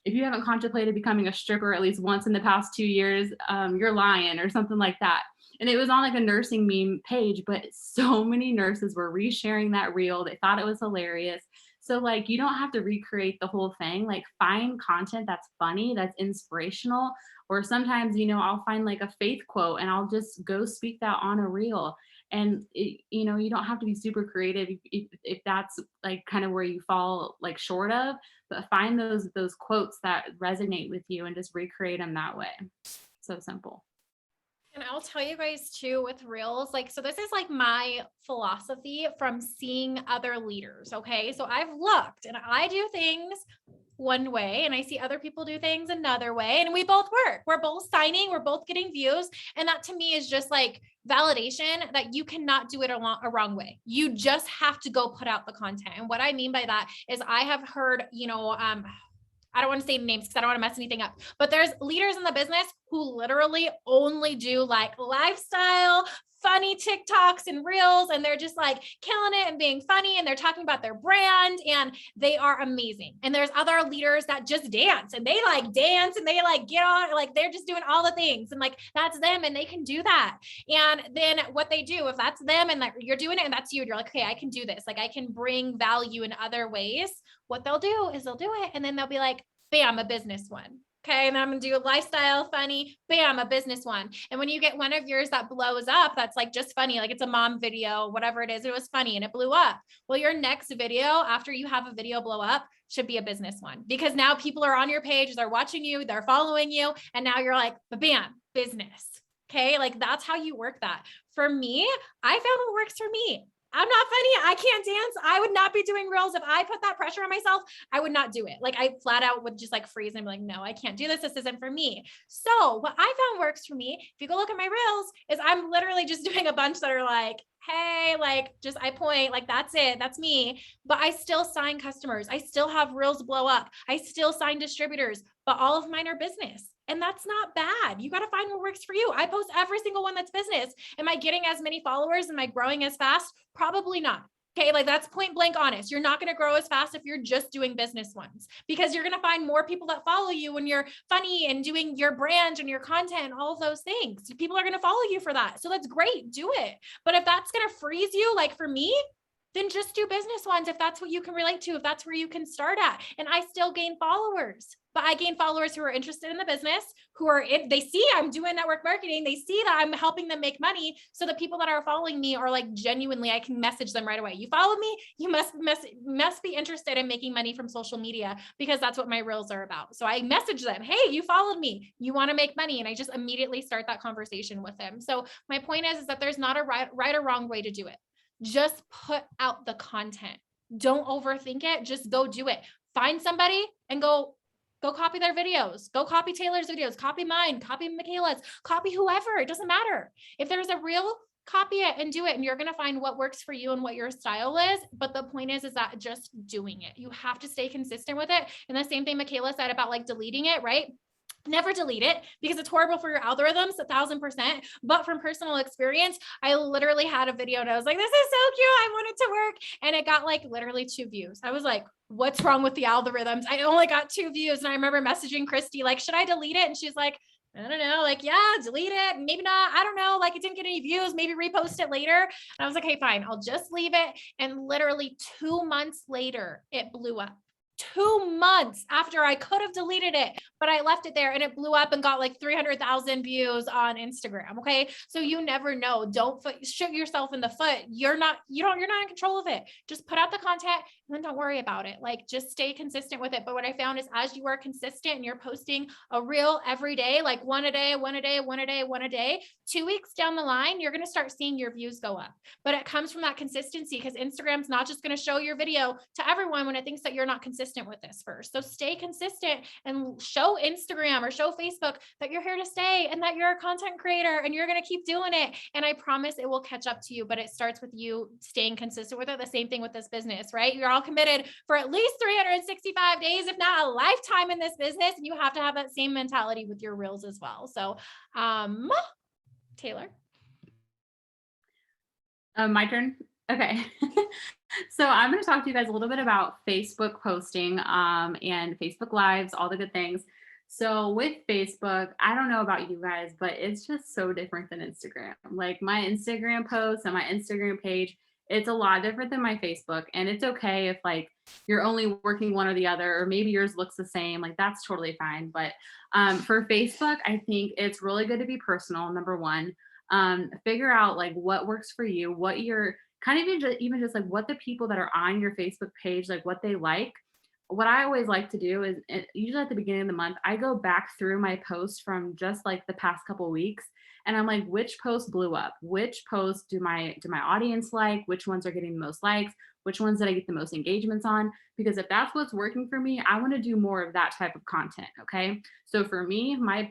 if you haven't contemplated becoming a stripper at least once in the past 2 years, you're lying, or something like that. And it was on like a nursing meme page, but so many nurses were resharing that reel. They thought it was hilarious. So like, you don't have to recreate the whole thing. Like, find content that's funny, that's inspirational. Or sometimes, I'll find like a faith quote and I'll just go speak that on a reel. And you don't have to be super creative if that's like kind of where you fall like short of, but find those quotes that resonate with you and just recreate them that way. So simple. And I'll tell you guys too with reels, like, so this is like my philosophy from seeing other leaders. Okay. So I've looked and I do things one way and I see other people do things another way, and we both work. We're both signing, we're both getting views. And that to me is just like validation that you cannot do it a wrong way. You just have to go put out the content. And what I mean by that is I have heard, I don't want to say names because I don't want to mess anything up, but there's leaders in the business who literally only do like lifestyle, funny TikToks and reels, and they're just like killing it and being funny, and they're talking about their brand, and they are amazing. And there's other leaders that just dance, and they like dance, and they like get on, like they're just doing all the things, and like that's them, and they can do that. And then what they do, if that's them and like you're doing it and that's you, and you're like, okay, I can do this, like I can bring value in other ways. What they'll do is they'll do it, and then they'll be like, bam, a business one. Okay. And I'm going to do a lifestyle funny, bam, a business one. And when you get one of yours that blows up, that's like just funny, like it's a mom video, whatever it is, it was funny and it blew up. Well, your next video after you have a video blow up should be a business one, because now people are on your page, they're watching you, they're following you. And now you're like, bam, business. Okay. Like that's how you work that. For me, I found what works for me. I'm not funny. I can't dance. I would not be doing reels. If I put that pressure on myself, I would not do it. Like I flat out would just like freeze and be like, no, I can't do this. This isn't for me. So what I found works for me, if you go look at my reels, is I'm literally just doing a bunch that are like, hey, like just I point, like that's it. That's me. But I still sign customers. I still have reels blow up. I still sign distributors, but all of mine are business. And that's not bad. You got to find what works for you. I post every single one that's business. Am I getting as many followers? Am I growing as fast? Probably not. Okay. Like that's point blank honest. You're not going to grow as fast if you're just doing business ones, because you're going to find more people that follow you when you're funny and doing your brand and your content and all of those things. People are going to follow you for that. So that's great. Do it. But if that's going to freeze you, like for me, then just do business ones if that's what you can relate to, if that's where you can start at. And I still gain followers, but I gain followers who are interested in the business, who are, if they see I'm doing network marketing, they see that I'm helping them make money. So the people that are following me are like genuinely, I can message them right away. You follow me, you must be interested in making money from social media, because that's what my reels are about. So I message them, hey, you followed me, you want to make money. And I just immediately start that conversation with them. So my point is that there's not a right or wrong way to do it. Just put out the content. Don't overthink it. Just go do it. Find somebody and go copy their videos. Go copy Taylor's videos. Copy mine. Copy Michaela's. Copy whoever. It doesn't matter. If there's a reel, copy it and do it. And you're going to find what works for you and what your style is. But the point is that just doing it. You have to stay consistent with it. And the same thing Michaela said about like deleting it, right? Never delete it, because it's horrible for your algorithms, 1,000%. But from personal experience, I literally had a video and I was like, this is so cute. I want it to work. And it got like literally 2 views. I was like, what's wrong with the algorithms? I only got 2 views. And I remember messaging Christy, like, should I delete it? And she's like, I don't know, like, yeah, delete it. Maybe not. I don't know. Like it didn't get any views, maybe repost it later. And I was like, hey, fine, I'll just leave it. And literally 2 months later, it blew up. 2 months after I could have deleted it, but I left it there and it blew up and got like 300,000 views on Instagram. Okay. So you never know. Don't shoot yourself in the foot. You're not in control of it. Just put out the content and then don't worry about it. Like just stay consistent with it. But what I found is as you are consistent and you're posting a reel every day, like one a day, 2 weeks down the line, you're going to start seeing your views go up. But it comes from that consistency, because Instagram's not just going to show your video to everyone when it thinks that you're not consistent with this first. So stay consistent and show Instagram or show Facebook that you're here to stay and that you're a content creator and you're going to keep doing it. And I promise it will catch up to you, but it starts with you staying consistent with it. The same thing with this business, right? You're all committed for at least 365 days, if not a lifetime in this business. And you have to have that same mentality with your reels as well. So, Taylor. My turn. Okay. So I'm going to talk to you guys a little bit about Facebook posting and Facebook Lives, all the good things. So with Facebook, I don't know about you guys, but it's just so different than Instagram. Like my Instagram posts and my Instagram page, it's a lot different than my Facebook. And it's okay if like you're only working one or the other, or maybe yours looks the same, like that's totally fine. But for Facebook, I think it's really good to be personal. Number one, figure out like what works for you, what you're kind of even just like what the people that are on your Facebook page, like what they like. What I always like to do is usually at the beginning of the month, I go back through my posts from just like the past couple of weeks. And I'm like, which post blew up? Which posts do my audience like? Which ones are getting the most likes? Which ones did I get the most engagements on? Because if that's what's working for me, I want to do more of that type of content. Okay. So for me, my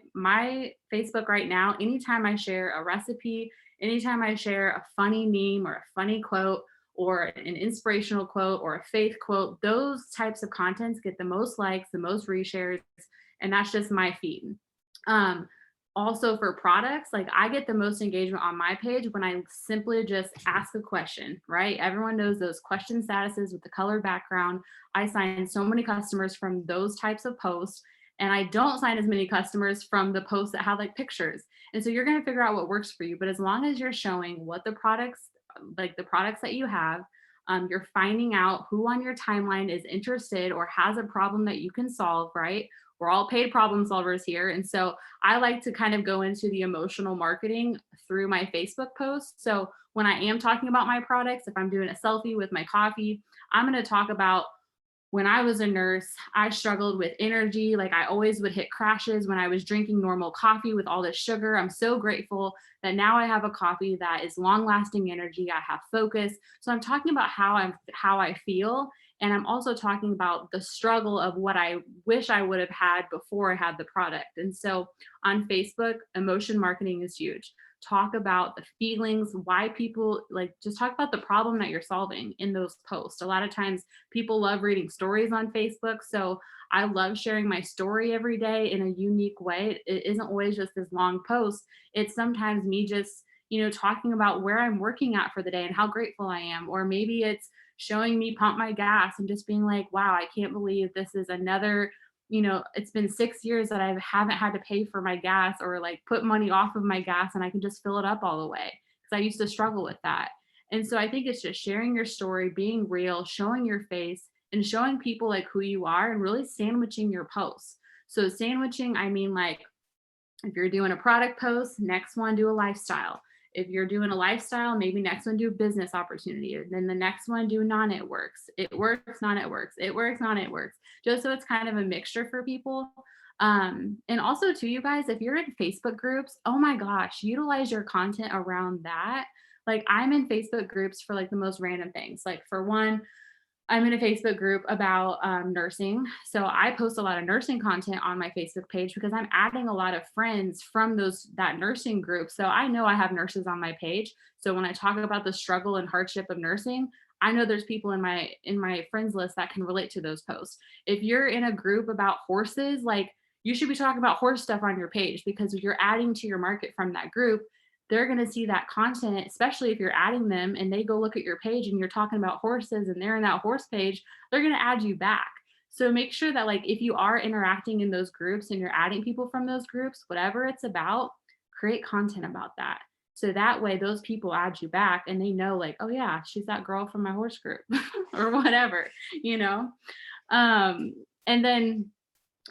Facebook right now, anytime I share a recipe, anytime I share a funny meme or a funny quote, or an inspirational quote or a faith quote. Those types of contents get the most likes, the most reshares, and that's just my feed. Also for products, like I get the most engagement on my page when I simply just ask a question, right? Everyone knows those question statuses with the colored background. I sign so many customers from those types of posts, and I don't sign as many customers from the posts that have like pictures. And so you're going to figure out what works for you. But as long as you're showing what the products, like the products that you have, you're finding out who on your timeline is interested or has a problem that you can solve, right? We're all paid problem solvers here. And so I like to kind of go into the emotional marketing through my Facebook posts. So when I am talking about my products, if I'm doing a selfie with my coffee, I'm going to talk about when I was a nurse, I struggled with energy. Like I always would hit crashes when I was drinking normal coffee with all this sugar. I'm so grateful that now I have a coffee that is long lasting energy. I have focus. So I'm talking about how I feel. And I'm also talking about the struggle of what I wish I would have had before I had the product. And so on Facebook, emotion marketing is huge. Talk about the feelings, why people like, just talk about the problem that you're solving in those posts. A lot of times people love reading stories on Facebook. So I love sharing my story every day in a unique way. It isn't always just this long post. It's sometimes me just, talking about where I'm working at for the day and how grateful I am. Or maybe it's showing me pump my gas and just being like, wow, I can't believe this is another, it's been 6 years that I haven't had to pay for my gas or like put money off of my gas and I can just fill it up all the way. Because I used to struggle with that. And so I think it's just sharing your story, being real, showing your face and showing people like who you are and really sandwiching your posts. So sandwiching, I mean, like if you're doing a product post, next one, do a lifestyle. If you're doing a lifestyle, maybe next one, do a business opportunity. And then the next one, do non-it works. It works, non-it works. It works, non-it works. Just so it's kind of a mixture for people. And also too, you guys, if you're in Facebook groups, oh my gosh, utilize your content around that. Like I'm in Facebook groups for like the most random things. Like for one, I'm in a Facebook group about nursing. So I post a lot of nursing content on my Facebook page because I'm adding a lot of friends from that nursing group. So I know I have nurses on my page. So when I talk about the struggle and hardship of nursing, I know there's people in my friends list that can relate to those posts. If you're in a group about horses, like you should be talking about horse stuff on your page because you're adding to your market from that group. They're going to see that content, especially if you're adding them and they go look at your page and you're talking about horses and they're in that horse page, they're going to add you back. So make sure that like, if you are interacting in those groups and you're adding people from those groups, whatever it's about, create content about that. So that way those people add you back and they know like, oh yeah, she's that girl from my horse group or whatever, And then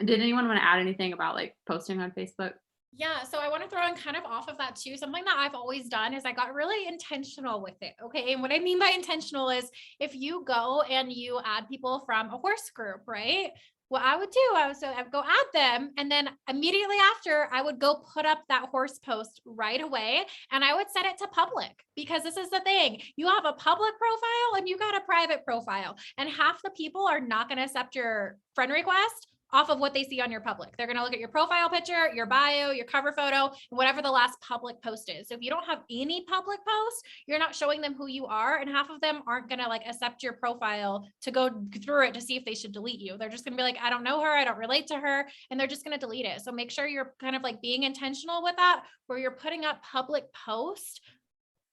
did anyone want to add anything about like posting on Facebook? Yeah, so I want to throw in kind of off of that too. Something that I've always done is I got really intentional with it. Okay. And what I mean by intentional is if you go and you add people from a horse group, right? What I would do, I would go add them. And then immediately after I would go put up that horse post right away. And I would set it to public because this is the thing. You have a public profile and you got a private profile and half the people are not going to accept your friend request off of what they see on your public. They're going to look at your profile picture, your bio, your cover photo, and whatever the last public post is. So if you don't have any public posts, you're not showing them who you are. And half of them aren't going to like accept your profile to go through it to see if they should delete you. They're just going to be like, I don't know her. I don't relate to her. And they're just going to delete it. So make sure you're kind of like being intentional with that, where you're putting up public posts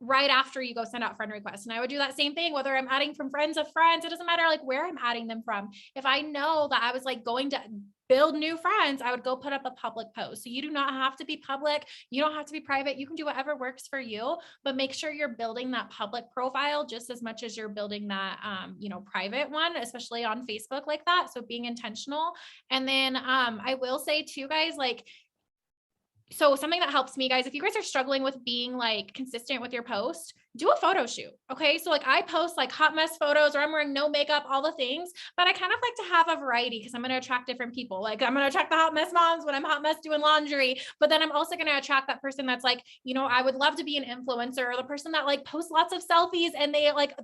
right after you go send out friend requests. And I would do that same thing, whether I'm adding from friends of friends, it doesn't matter like where I'm adding them from. If I know that I was like going to build new friends, I would go put up a public post. So you do not have to be public. You don't have to be private. You can do whatever works for you, but make sure you're building that public profile just as much as you're building that, private one, especially on Facebook like that. So being intentional. And then I will say too, guys, like, so something that helps me, guys, if you guys are struggling with being like consistent with your post, do a photo shoot. Okay. So like I post like hot mess photos or I'm wearing no makeup, all the things, but I kind of like to have a variety because I'm going to attract different people. Like I'm going to attract the hot mess moms when I'm hot mess doing laundry, but then I'm also going to attract that person that's like, I would love to be an influencer or the person that like posts lots of selfies and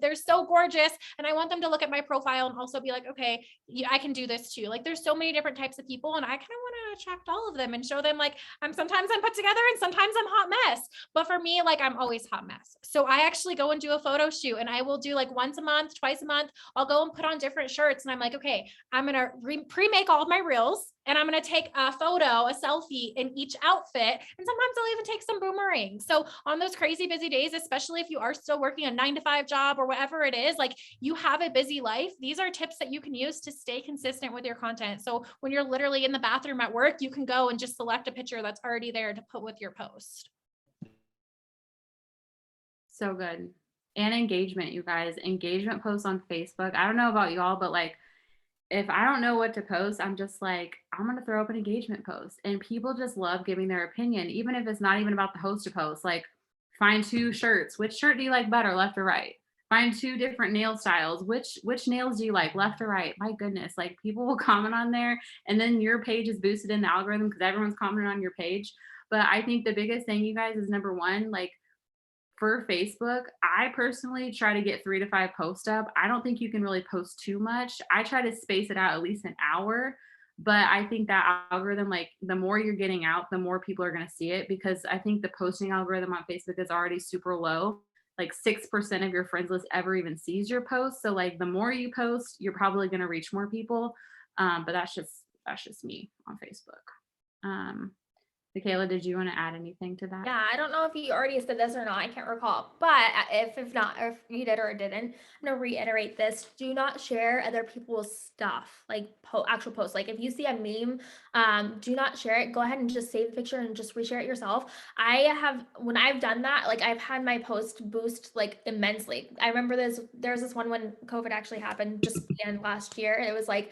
they're so gorgeous. And I want them to look at my profile and also be like, okay, yeah, I can do this too. Like there's so many different types of people and I kind of want to attract all of them and show them like sometimes I'm put together and sometimes I'm hot mess, but for me, like I'm always hot mess. So I I actually go and do a photo shoot, and I will do like once a month, twice a month. I'll go and put on different shirts, and I'm like, okay, I'm going to pre-make all of my reels, and I'm going to take a photo, a selfie in each outfit. And sometimes I'll even take some boomerangs. So on those crazy busy days, especially if you are still working a 9-to-5 job or whatever it is, like you have a busy life, these are tips that you can use to stay consistent with your content. So when you're literally in the bathroom at work, you can go and just select a picture that's already there to put with your post. So good. And engagement, you guys. Engagement posts on Facebook. I don't know about y'all, but like if I don't know what to post, I'm just like, I'm going to throw up an engagement post. And people just love giving their opinion, even if it's not even about the host to post. Like, find 2 shirts. Which shirt do you like better, left or right? Find 2 different nail styles. Which nails do you like, left or right? My goodness, like people will comment on there, and then your page is boosted in the algorithm because everyone's commenting on your page. But I think the biggest thing, you guys, is number one, like, for Facebook, I personally try to get 3 to 5 posts up. I don't think you can really post too much. I try to space it out at least an hour, but I think that algorithm, like the more you're getting out, the more people are going to see it, because I think the posting algorithm on Facebook is already super low. Like 6% of your friends list ever even sees your post. So like the more you post, you're probably going to reach more people. But that's just me on Facebook. Michaela, did you want to add anything to that? Yeah, I don't know if you already said this or not. I can't recall. But if not, or if you did or didn't, I'm gonna reiterate this. Do not share other people's stuff, like actual posts. Like if you see a meme, do not share it. Go ahead and just save the picture and just reshare it yourself. When I've done that, like I've had my post boost like immensely. I remember there's this one when COVID actually happened just began last year. And it was like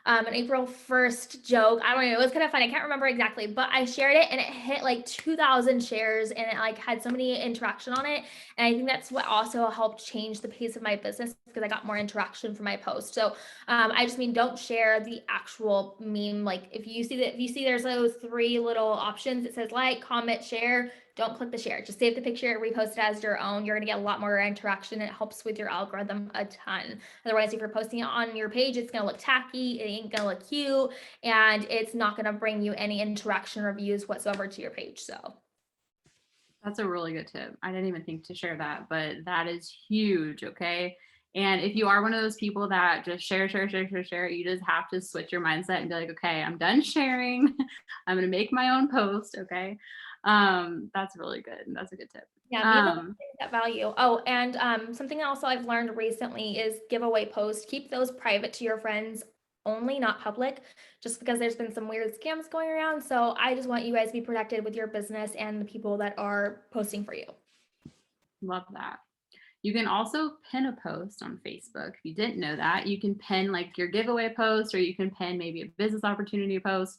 an April 1st joke. I don't know. It was kind of fun. I can't remember exactly, but I shared it and it hit like 2,000 shares and it like had so many interaction on it. And I think that's what also helped change the pace of my business because I got more interaction from my post. So I just mean, don't share the actual meme. Like if you see there's those 3 little options, it says like, comment, share. Don't click the share. Just save the picture, repost it as your own. You're going to get a lot more interaction. It helps with your algorithm a ton. Otherwise, if you're posting it on your page, it's going to look tacky. It ain't going to look cute. And it's not going to bring you any interaction or views whatsoever to your page. So that's a really good tip. I didn't even think to share that, but that is huge. Okay. And if you are one of those people that just share, you just have to switch your mindset and be like, okay, I'm done sharing. I'm going to make my own post. Okay. That's really good. That's a good tip. yeah, that value. Oh, and something else I've learned recently is giveaway posts. Keep those private to your friends only, not public, just because there's been some weird scams going around. So I just want you guys to be protected with your business and the people that are posting for you. Love that. You can also pin a post on Facebook. If you didn't know that, you can pin like your giveaway post, or you can pin maybe a business opportunity post.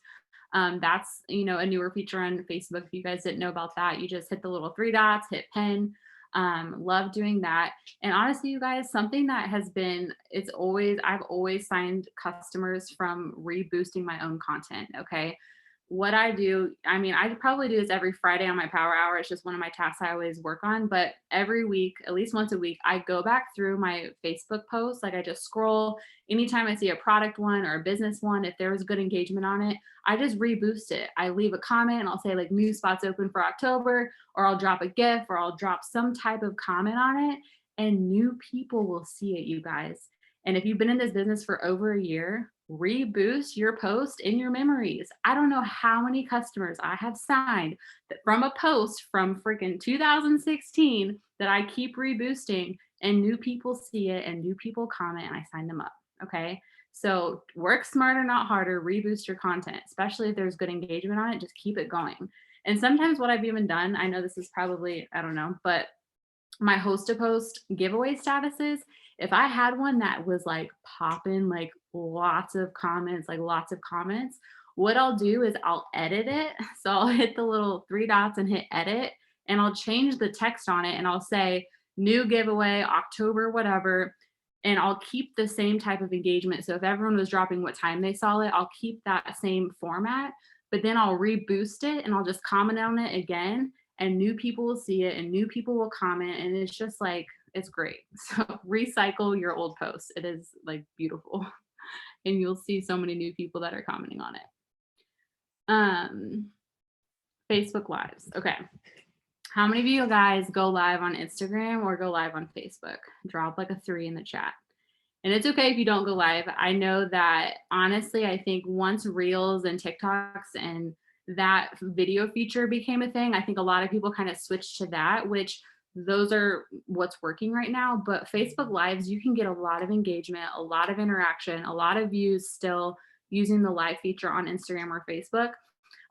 That's, a newer feature on Facebook. If you guys didn't know about that, you just hit the little 3 dots, hit pin. Love doing that. And honestly, you guys, something that has been, I've always signed customers from reboosting my own content. Okay. What I do, I probably do this every Friday on my power hour. It's just one of my tasks I always work on. But every week, at least once a week, I go back through my Facebook posts. Like I just scroll. Anytime I see a product one or a business one, if there was good engagement on it, I just reboost it. I leave a comment and I'll say like new spots open for October, or I'll drop a GIF, or I'll drop some type of comment on it, and new people will see it, you guys. And if you've been in this business for over a year, reboost your post in your memories. I don't know how many customers I have signed that from a post from freaking 2016 that I keep reboosting, and new people see it and new people comment and I sign them up. Okay. So work smarter, not harder. Reboost your content, especially if there's good engagement on it. Just keep it going. And sometimes what I've even done, I know this is probably, I don't know, but my host to post giveaway statuses, if I had one that was like popping, like lots of comments, what I'll do is I'll edit it. So I'll hit the little 3 dots and hit edit, and I'll change the text on it and I'll say new giveaway, October, whatever. And I'll keep the same type of engagement. So if everyone was dropping what time they saw it, I'll keep that same format, but then I'll reboost it and I'll just comment on it again, and new people will see it and new people will comment. And it's just like, it's great. So recycle your old posts. It is like beautiful. And you'll see so many new people that are commenting on it. Facebook Lives. Okay. How many of you guys go live on Instagram or go live on Facebook? Drop like a 3 in the chat. And it's okay if you don't go live. I know that honestly, I think once Reels and TikToks and that video feature became a thing, I think a lot of people kind of switched to that, which those are what's working right now. But Facebook Lives, you can get a lot of engagement, a lot of interaction, a lot of views still using the live feature on Instagram or Facebook.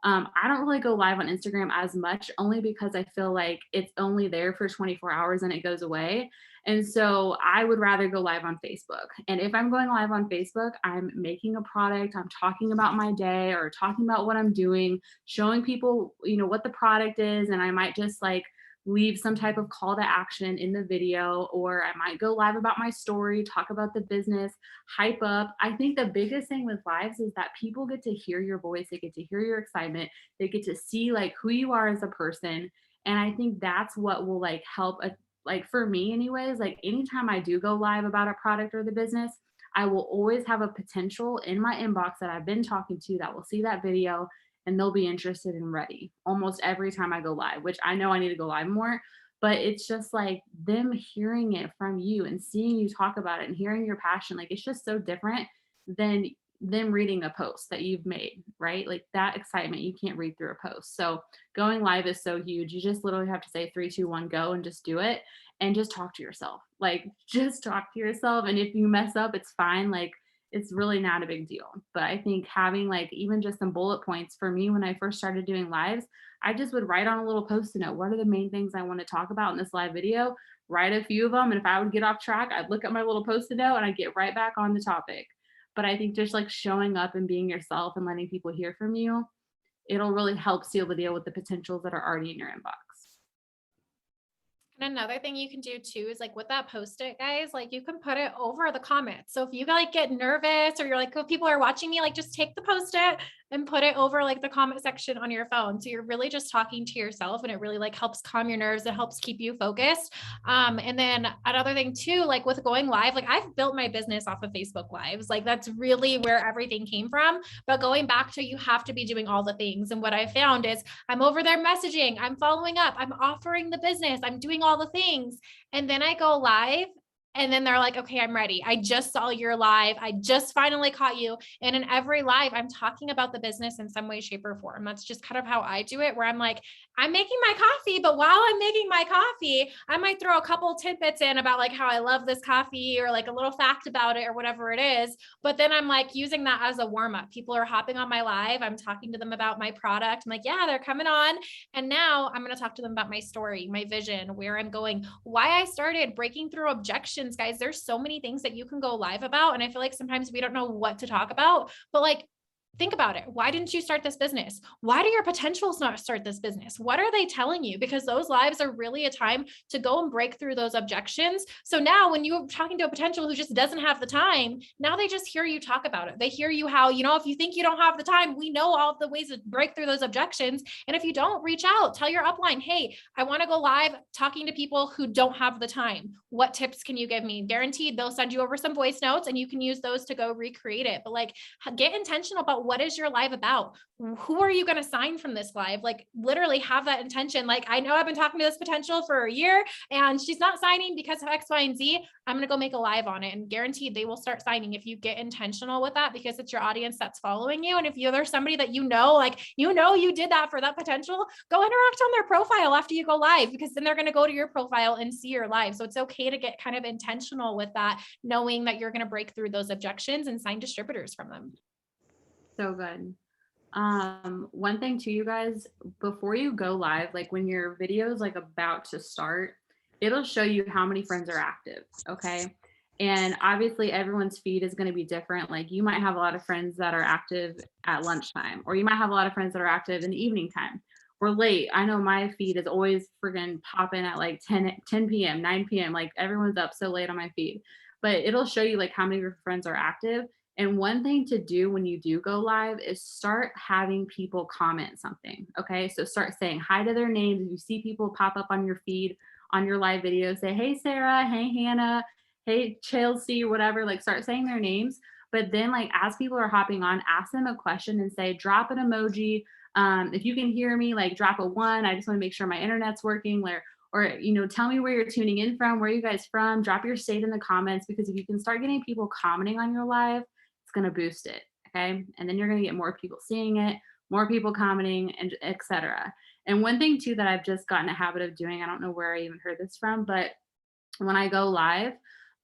I don't really go live on Instagram as much, only because I feel like it's only there for 24 hours and it goes away. And so I would rather go live on Facebook. And if I'm going live on Facebook, I'm making a product, I'm talking about my day or talking about what I'm doing, showing people, what the product is. And I might just like leave some type of call to action in the video, or I might go live about my story, talk about the business, hype up. I think the biggest thing with lives is that people get to hear your voice, they get to hear your excitement, they get to see like who you are as a person. And I think that's what will like help like for me anyways, like anytime I do go live about a product or the business, I will always have a potential in my inbox that I've been talking to that will see that video and they'll be interested and ready almost every time I go live, which I know I need to go live more, but it's just like them hearing it from you and seeing you talk about it and hearing your passion. Like it's just so different than them reading a post that you've made, right? Like that excitement, you can't read through a post. So going live is so huge. You just literally have to say 3, 2, 1, go and just do it and just talk to yourself. Like just talk to yourself. And if you mess up, it's fine. Like it's really not a big deal. But I think having like even just some bullet points for me when I first started doing lives, I just would write on a little post-it note, what are the main things I want to talk about in this live video? Write a few of them. And if I would get off track, I'd look at my little post-it note and I'd get right back on the topic. But I think just like showing up and being yourself and letting people hear from you, it'll really help seal the deal with the potentials that are already in your inbox. And another thing you can do too is like with that post-it, guys, like you can put it over the comments. So if you like get nervous or you're like, oh, people are watching me, like just take the post-it and put it over like the comment section on your phone. So you're really just talking to yourself and it really like helps calm your nerves. It helps keep you focused. And then another thing too, like with going live, like I've built my business off of Facebook Lives. Like that's really where everything came from. But going back to, you have to be doing all the things. And what I found is I'm over there messaging, I'm following up, I'm offering the business, I'm doing all the things. And then I go live and then they're like, okay, I'm ready. I just saw your live. I just finally caught you. And in every live, I'm talking about the business in some way, shape, or form. That's just kind of how I do it, where I'm like, I'm making my coffee, but while I'm making my coffee, I might throw a couple tidbits in about like how I love this coffee or like a little fact about it or whatever it is. But then I'm like using that as a warm up. People are hopping on my live. I'm talking to them about my product. I'm like, yeah, they're coming on. And now I'm going to talk to them about my story, my vision, where I'm going, why I started, breaking through objections, guys. There's so many things that you can go live about. And I feel like sometimes we don't know what to talk about, but like, think about it. Why didn't you start this business? Why do your potentials not start this business? What are they telling you? Because those lives are really a time to go and break through those objections. So now when you're talking to a potential who just doesn't have the time, now they just hear you talk about it. They hear you how, if you think you don't have the time, we know all the ways to break through those objections. And if you don't, reach out, tell your upline, hey, I want to go live talking to people who don't have the time. What tips can you give me? Guaranteed they'll send you over some voice notes and you can use those to go recreate it. But like, get intentional about what is your live about? Who are you going to sign from this live? Like literally have that intention. Like, I know I've been talking to this potential for a year and she's not signing because of X, Y, and Z. I'm going to go make a live on it, and guaranteed they will start signing if you get intentional with that, because it's your audience that's following you. And if there's somebody that you did that for that potential, go interact on their profile after you go live, because then they're going to go to your profile and see your live. So it's okay to get kind of intentional with that, knowing that you're going to break through those objections and sign distributors from them. So good. One thing too, you guys, before you go live, like when your video is like about to start, it'll show you how many friends are active. Okay. And obviously everyone's feed is going to be different. Like you might have a lot of friends that are active at lunchtime, or you might have a lot of friends that are active in the evening time or late. I know my feed is always friggin' popping at like 10 p.m., 9 p.m. Like everyone's up so late on my feed, but it'll show you like how many of your friends are active. And one thing to do when you do go live is start having people comment something. Okay. So start saying hi to their names. If you see people pop up on your feed, on your live video, say, hey, Sarah, hey, Hannah, hey, Chelsea, whatever, like start saying their names. But then like, as people are hopping on, ask them a question and say, drop an emoji If you can hear me, like drop a 1. I just want to make sure my internet's working. Or, you know, tell me where you're tuning in from, where are you guys from, drop your state in the comments, because if you can start getting people commenting on your live, it's going to boost it. Okay. And then you're going to get more people seeing it, more people commenting, and etc. And one thing too, that I've just gotten a habit of doing, I don't know where I even heard this from, but when I go live,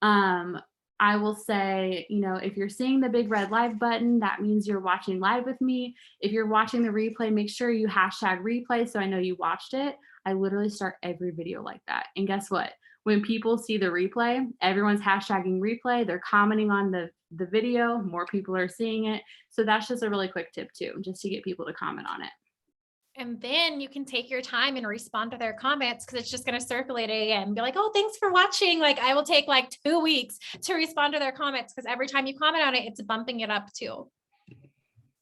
I will say, you know, if you're seeing the big red live button, that means you're watching live with me. If you're watching the replay, make sure you hashtag replay so I know you watched it. I literally start every video like that. And guess what? When people see the replay, everyone's hashtagging replay. They're commenting on the video. More people are seeing it. So that's just a really quick tip too, just to get people to comment on it. And then you can take your time and respond to their comments, because it's just going to circulate again and be like, oh, thanks for watching. Like I will take like 2 weeks to respond to their comments, because every time you comment on it, it's bumping it up too.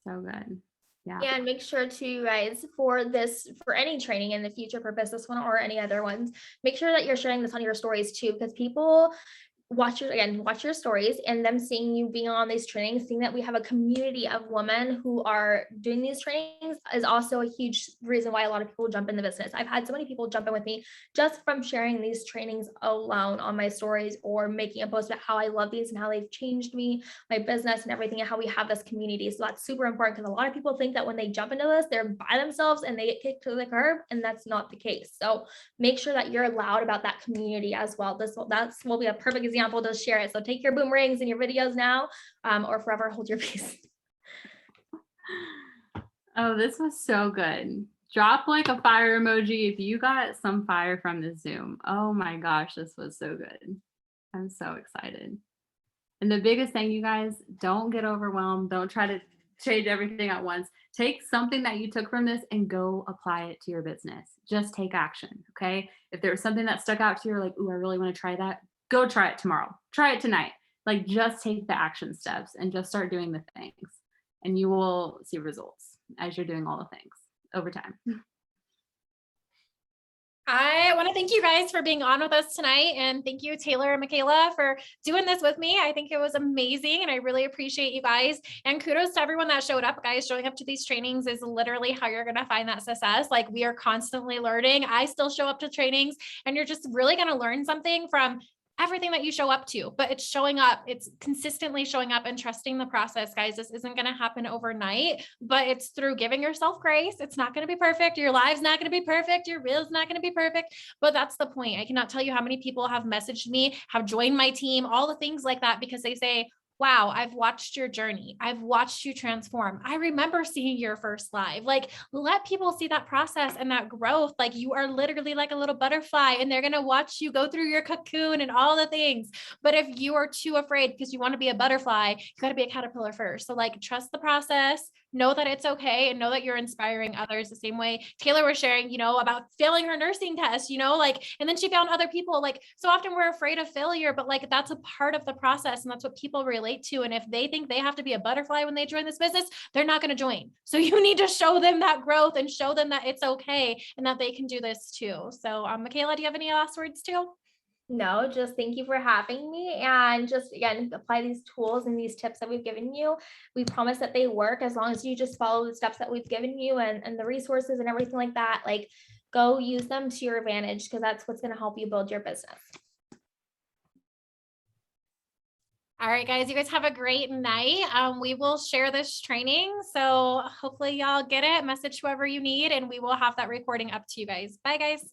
So good. Yeah. And make sure to, guys, for any training in the future, for business one or any other ones, make sure that you're sharing this on your stories too, because people watch your stories, and them seeing you being on these trainings, seeing that we have a community of women who are doing these trainings is also a huge reason why a lot of people jump in the business. I've had so many people jump in with me just from sharing these trainings alone on my stories, or making a post about how I love these and how they've changed me, my business and everything, and how we have this community. So that's super important, because a lot of people think that when they jump into this, they're by themselves and they get kicked to the curb, and that's not the case. So make sure that you're loud about that community as well. That will be a perfect example to share it. So take your boomerangs in your videos now, or forever hold your peace. Oh, this was so good. Drop like a fire emoji if you got some fire from the Zoom. Oh my gosh, this was so good. I'm so excited. And the biggest thing, you guys, don't get overwhelmed. Don't try to change everything at once. Take something that you took from this and go apply it to your business. Just take action, okay? If there's something that stuck out to you, like, ooh, I really want to try that, go try it tomorrow. Try it tonight. Like, just take the action steps and just start doing the things, and you will see results as you're doing all the things over time. I want to thank you guys for being on with us tonight. And thank you, Taylor and Michaela, for doing this with me. I think it was amazing, and I really appreciate you guys. And kudos to everyone that showed up, guys. Showing up to these trainings is literally how you're going to find that success. Like, we are constantly learning. I still show up to trainings, and you're just really going to learn something from everything that you show up to, but it's showing up, it's consistently showing up and trusting the process, guys. This isn't going to happen overnight, but it's through giving yourself grace. It's not going to be perfect. Your live's not going to be perfect. Your reel's not going to be perfect, but that's the point. I cannot tell you how many people have messaged me, have joined my team, all the things like that, because they say, wow, I've watched your journey. I've watched you transform. I remember seeing your first live. Like, let people see that process and that growth. Like, you are literally like a little butterfly, and they're going to watch you go through your cocoon and all the things. But if you are too afraid because you want to be a butterfly, you got to be a caterpillar first. So like, trust the process, know that it's okay, and know that you're inspiring others the same way Taylor was sharing, you know, about failing her nursing test, you know, like, and then she found other people. Like, so often we're afraid of failure, but like, that's a part of the process, and that's what people relate to. And if they think they have to be a butterfly when they join this business, they're not going to join. So you need to show them that growth and show them that it's okay and that they can do this too. So Michaela, do you have any last words too? No, just thank you for having me, and just, again, apply these tools and these tips that we've given you. We promise that they work as long as you just follow the steps that we've given you, and the resources and everything like that. Like, go use them to your advantage, because that's what's going to help you build your business. All right, guys, you guys have a great night. We will share this training. So hopefully y'all get it, message whoever you need, and we will have that recording up to you guys. Bye, guys.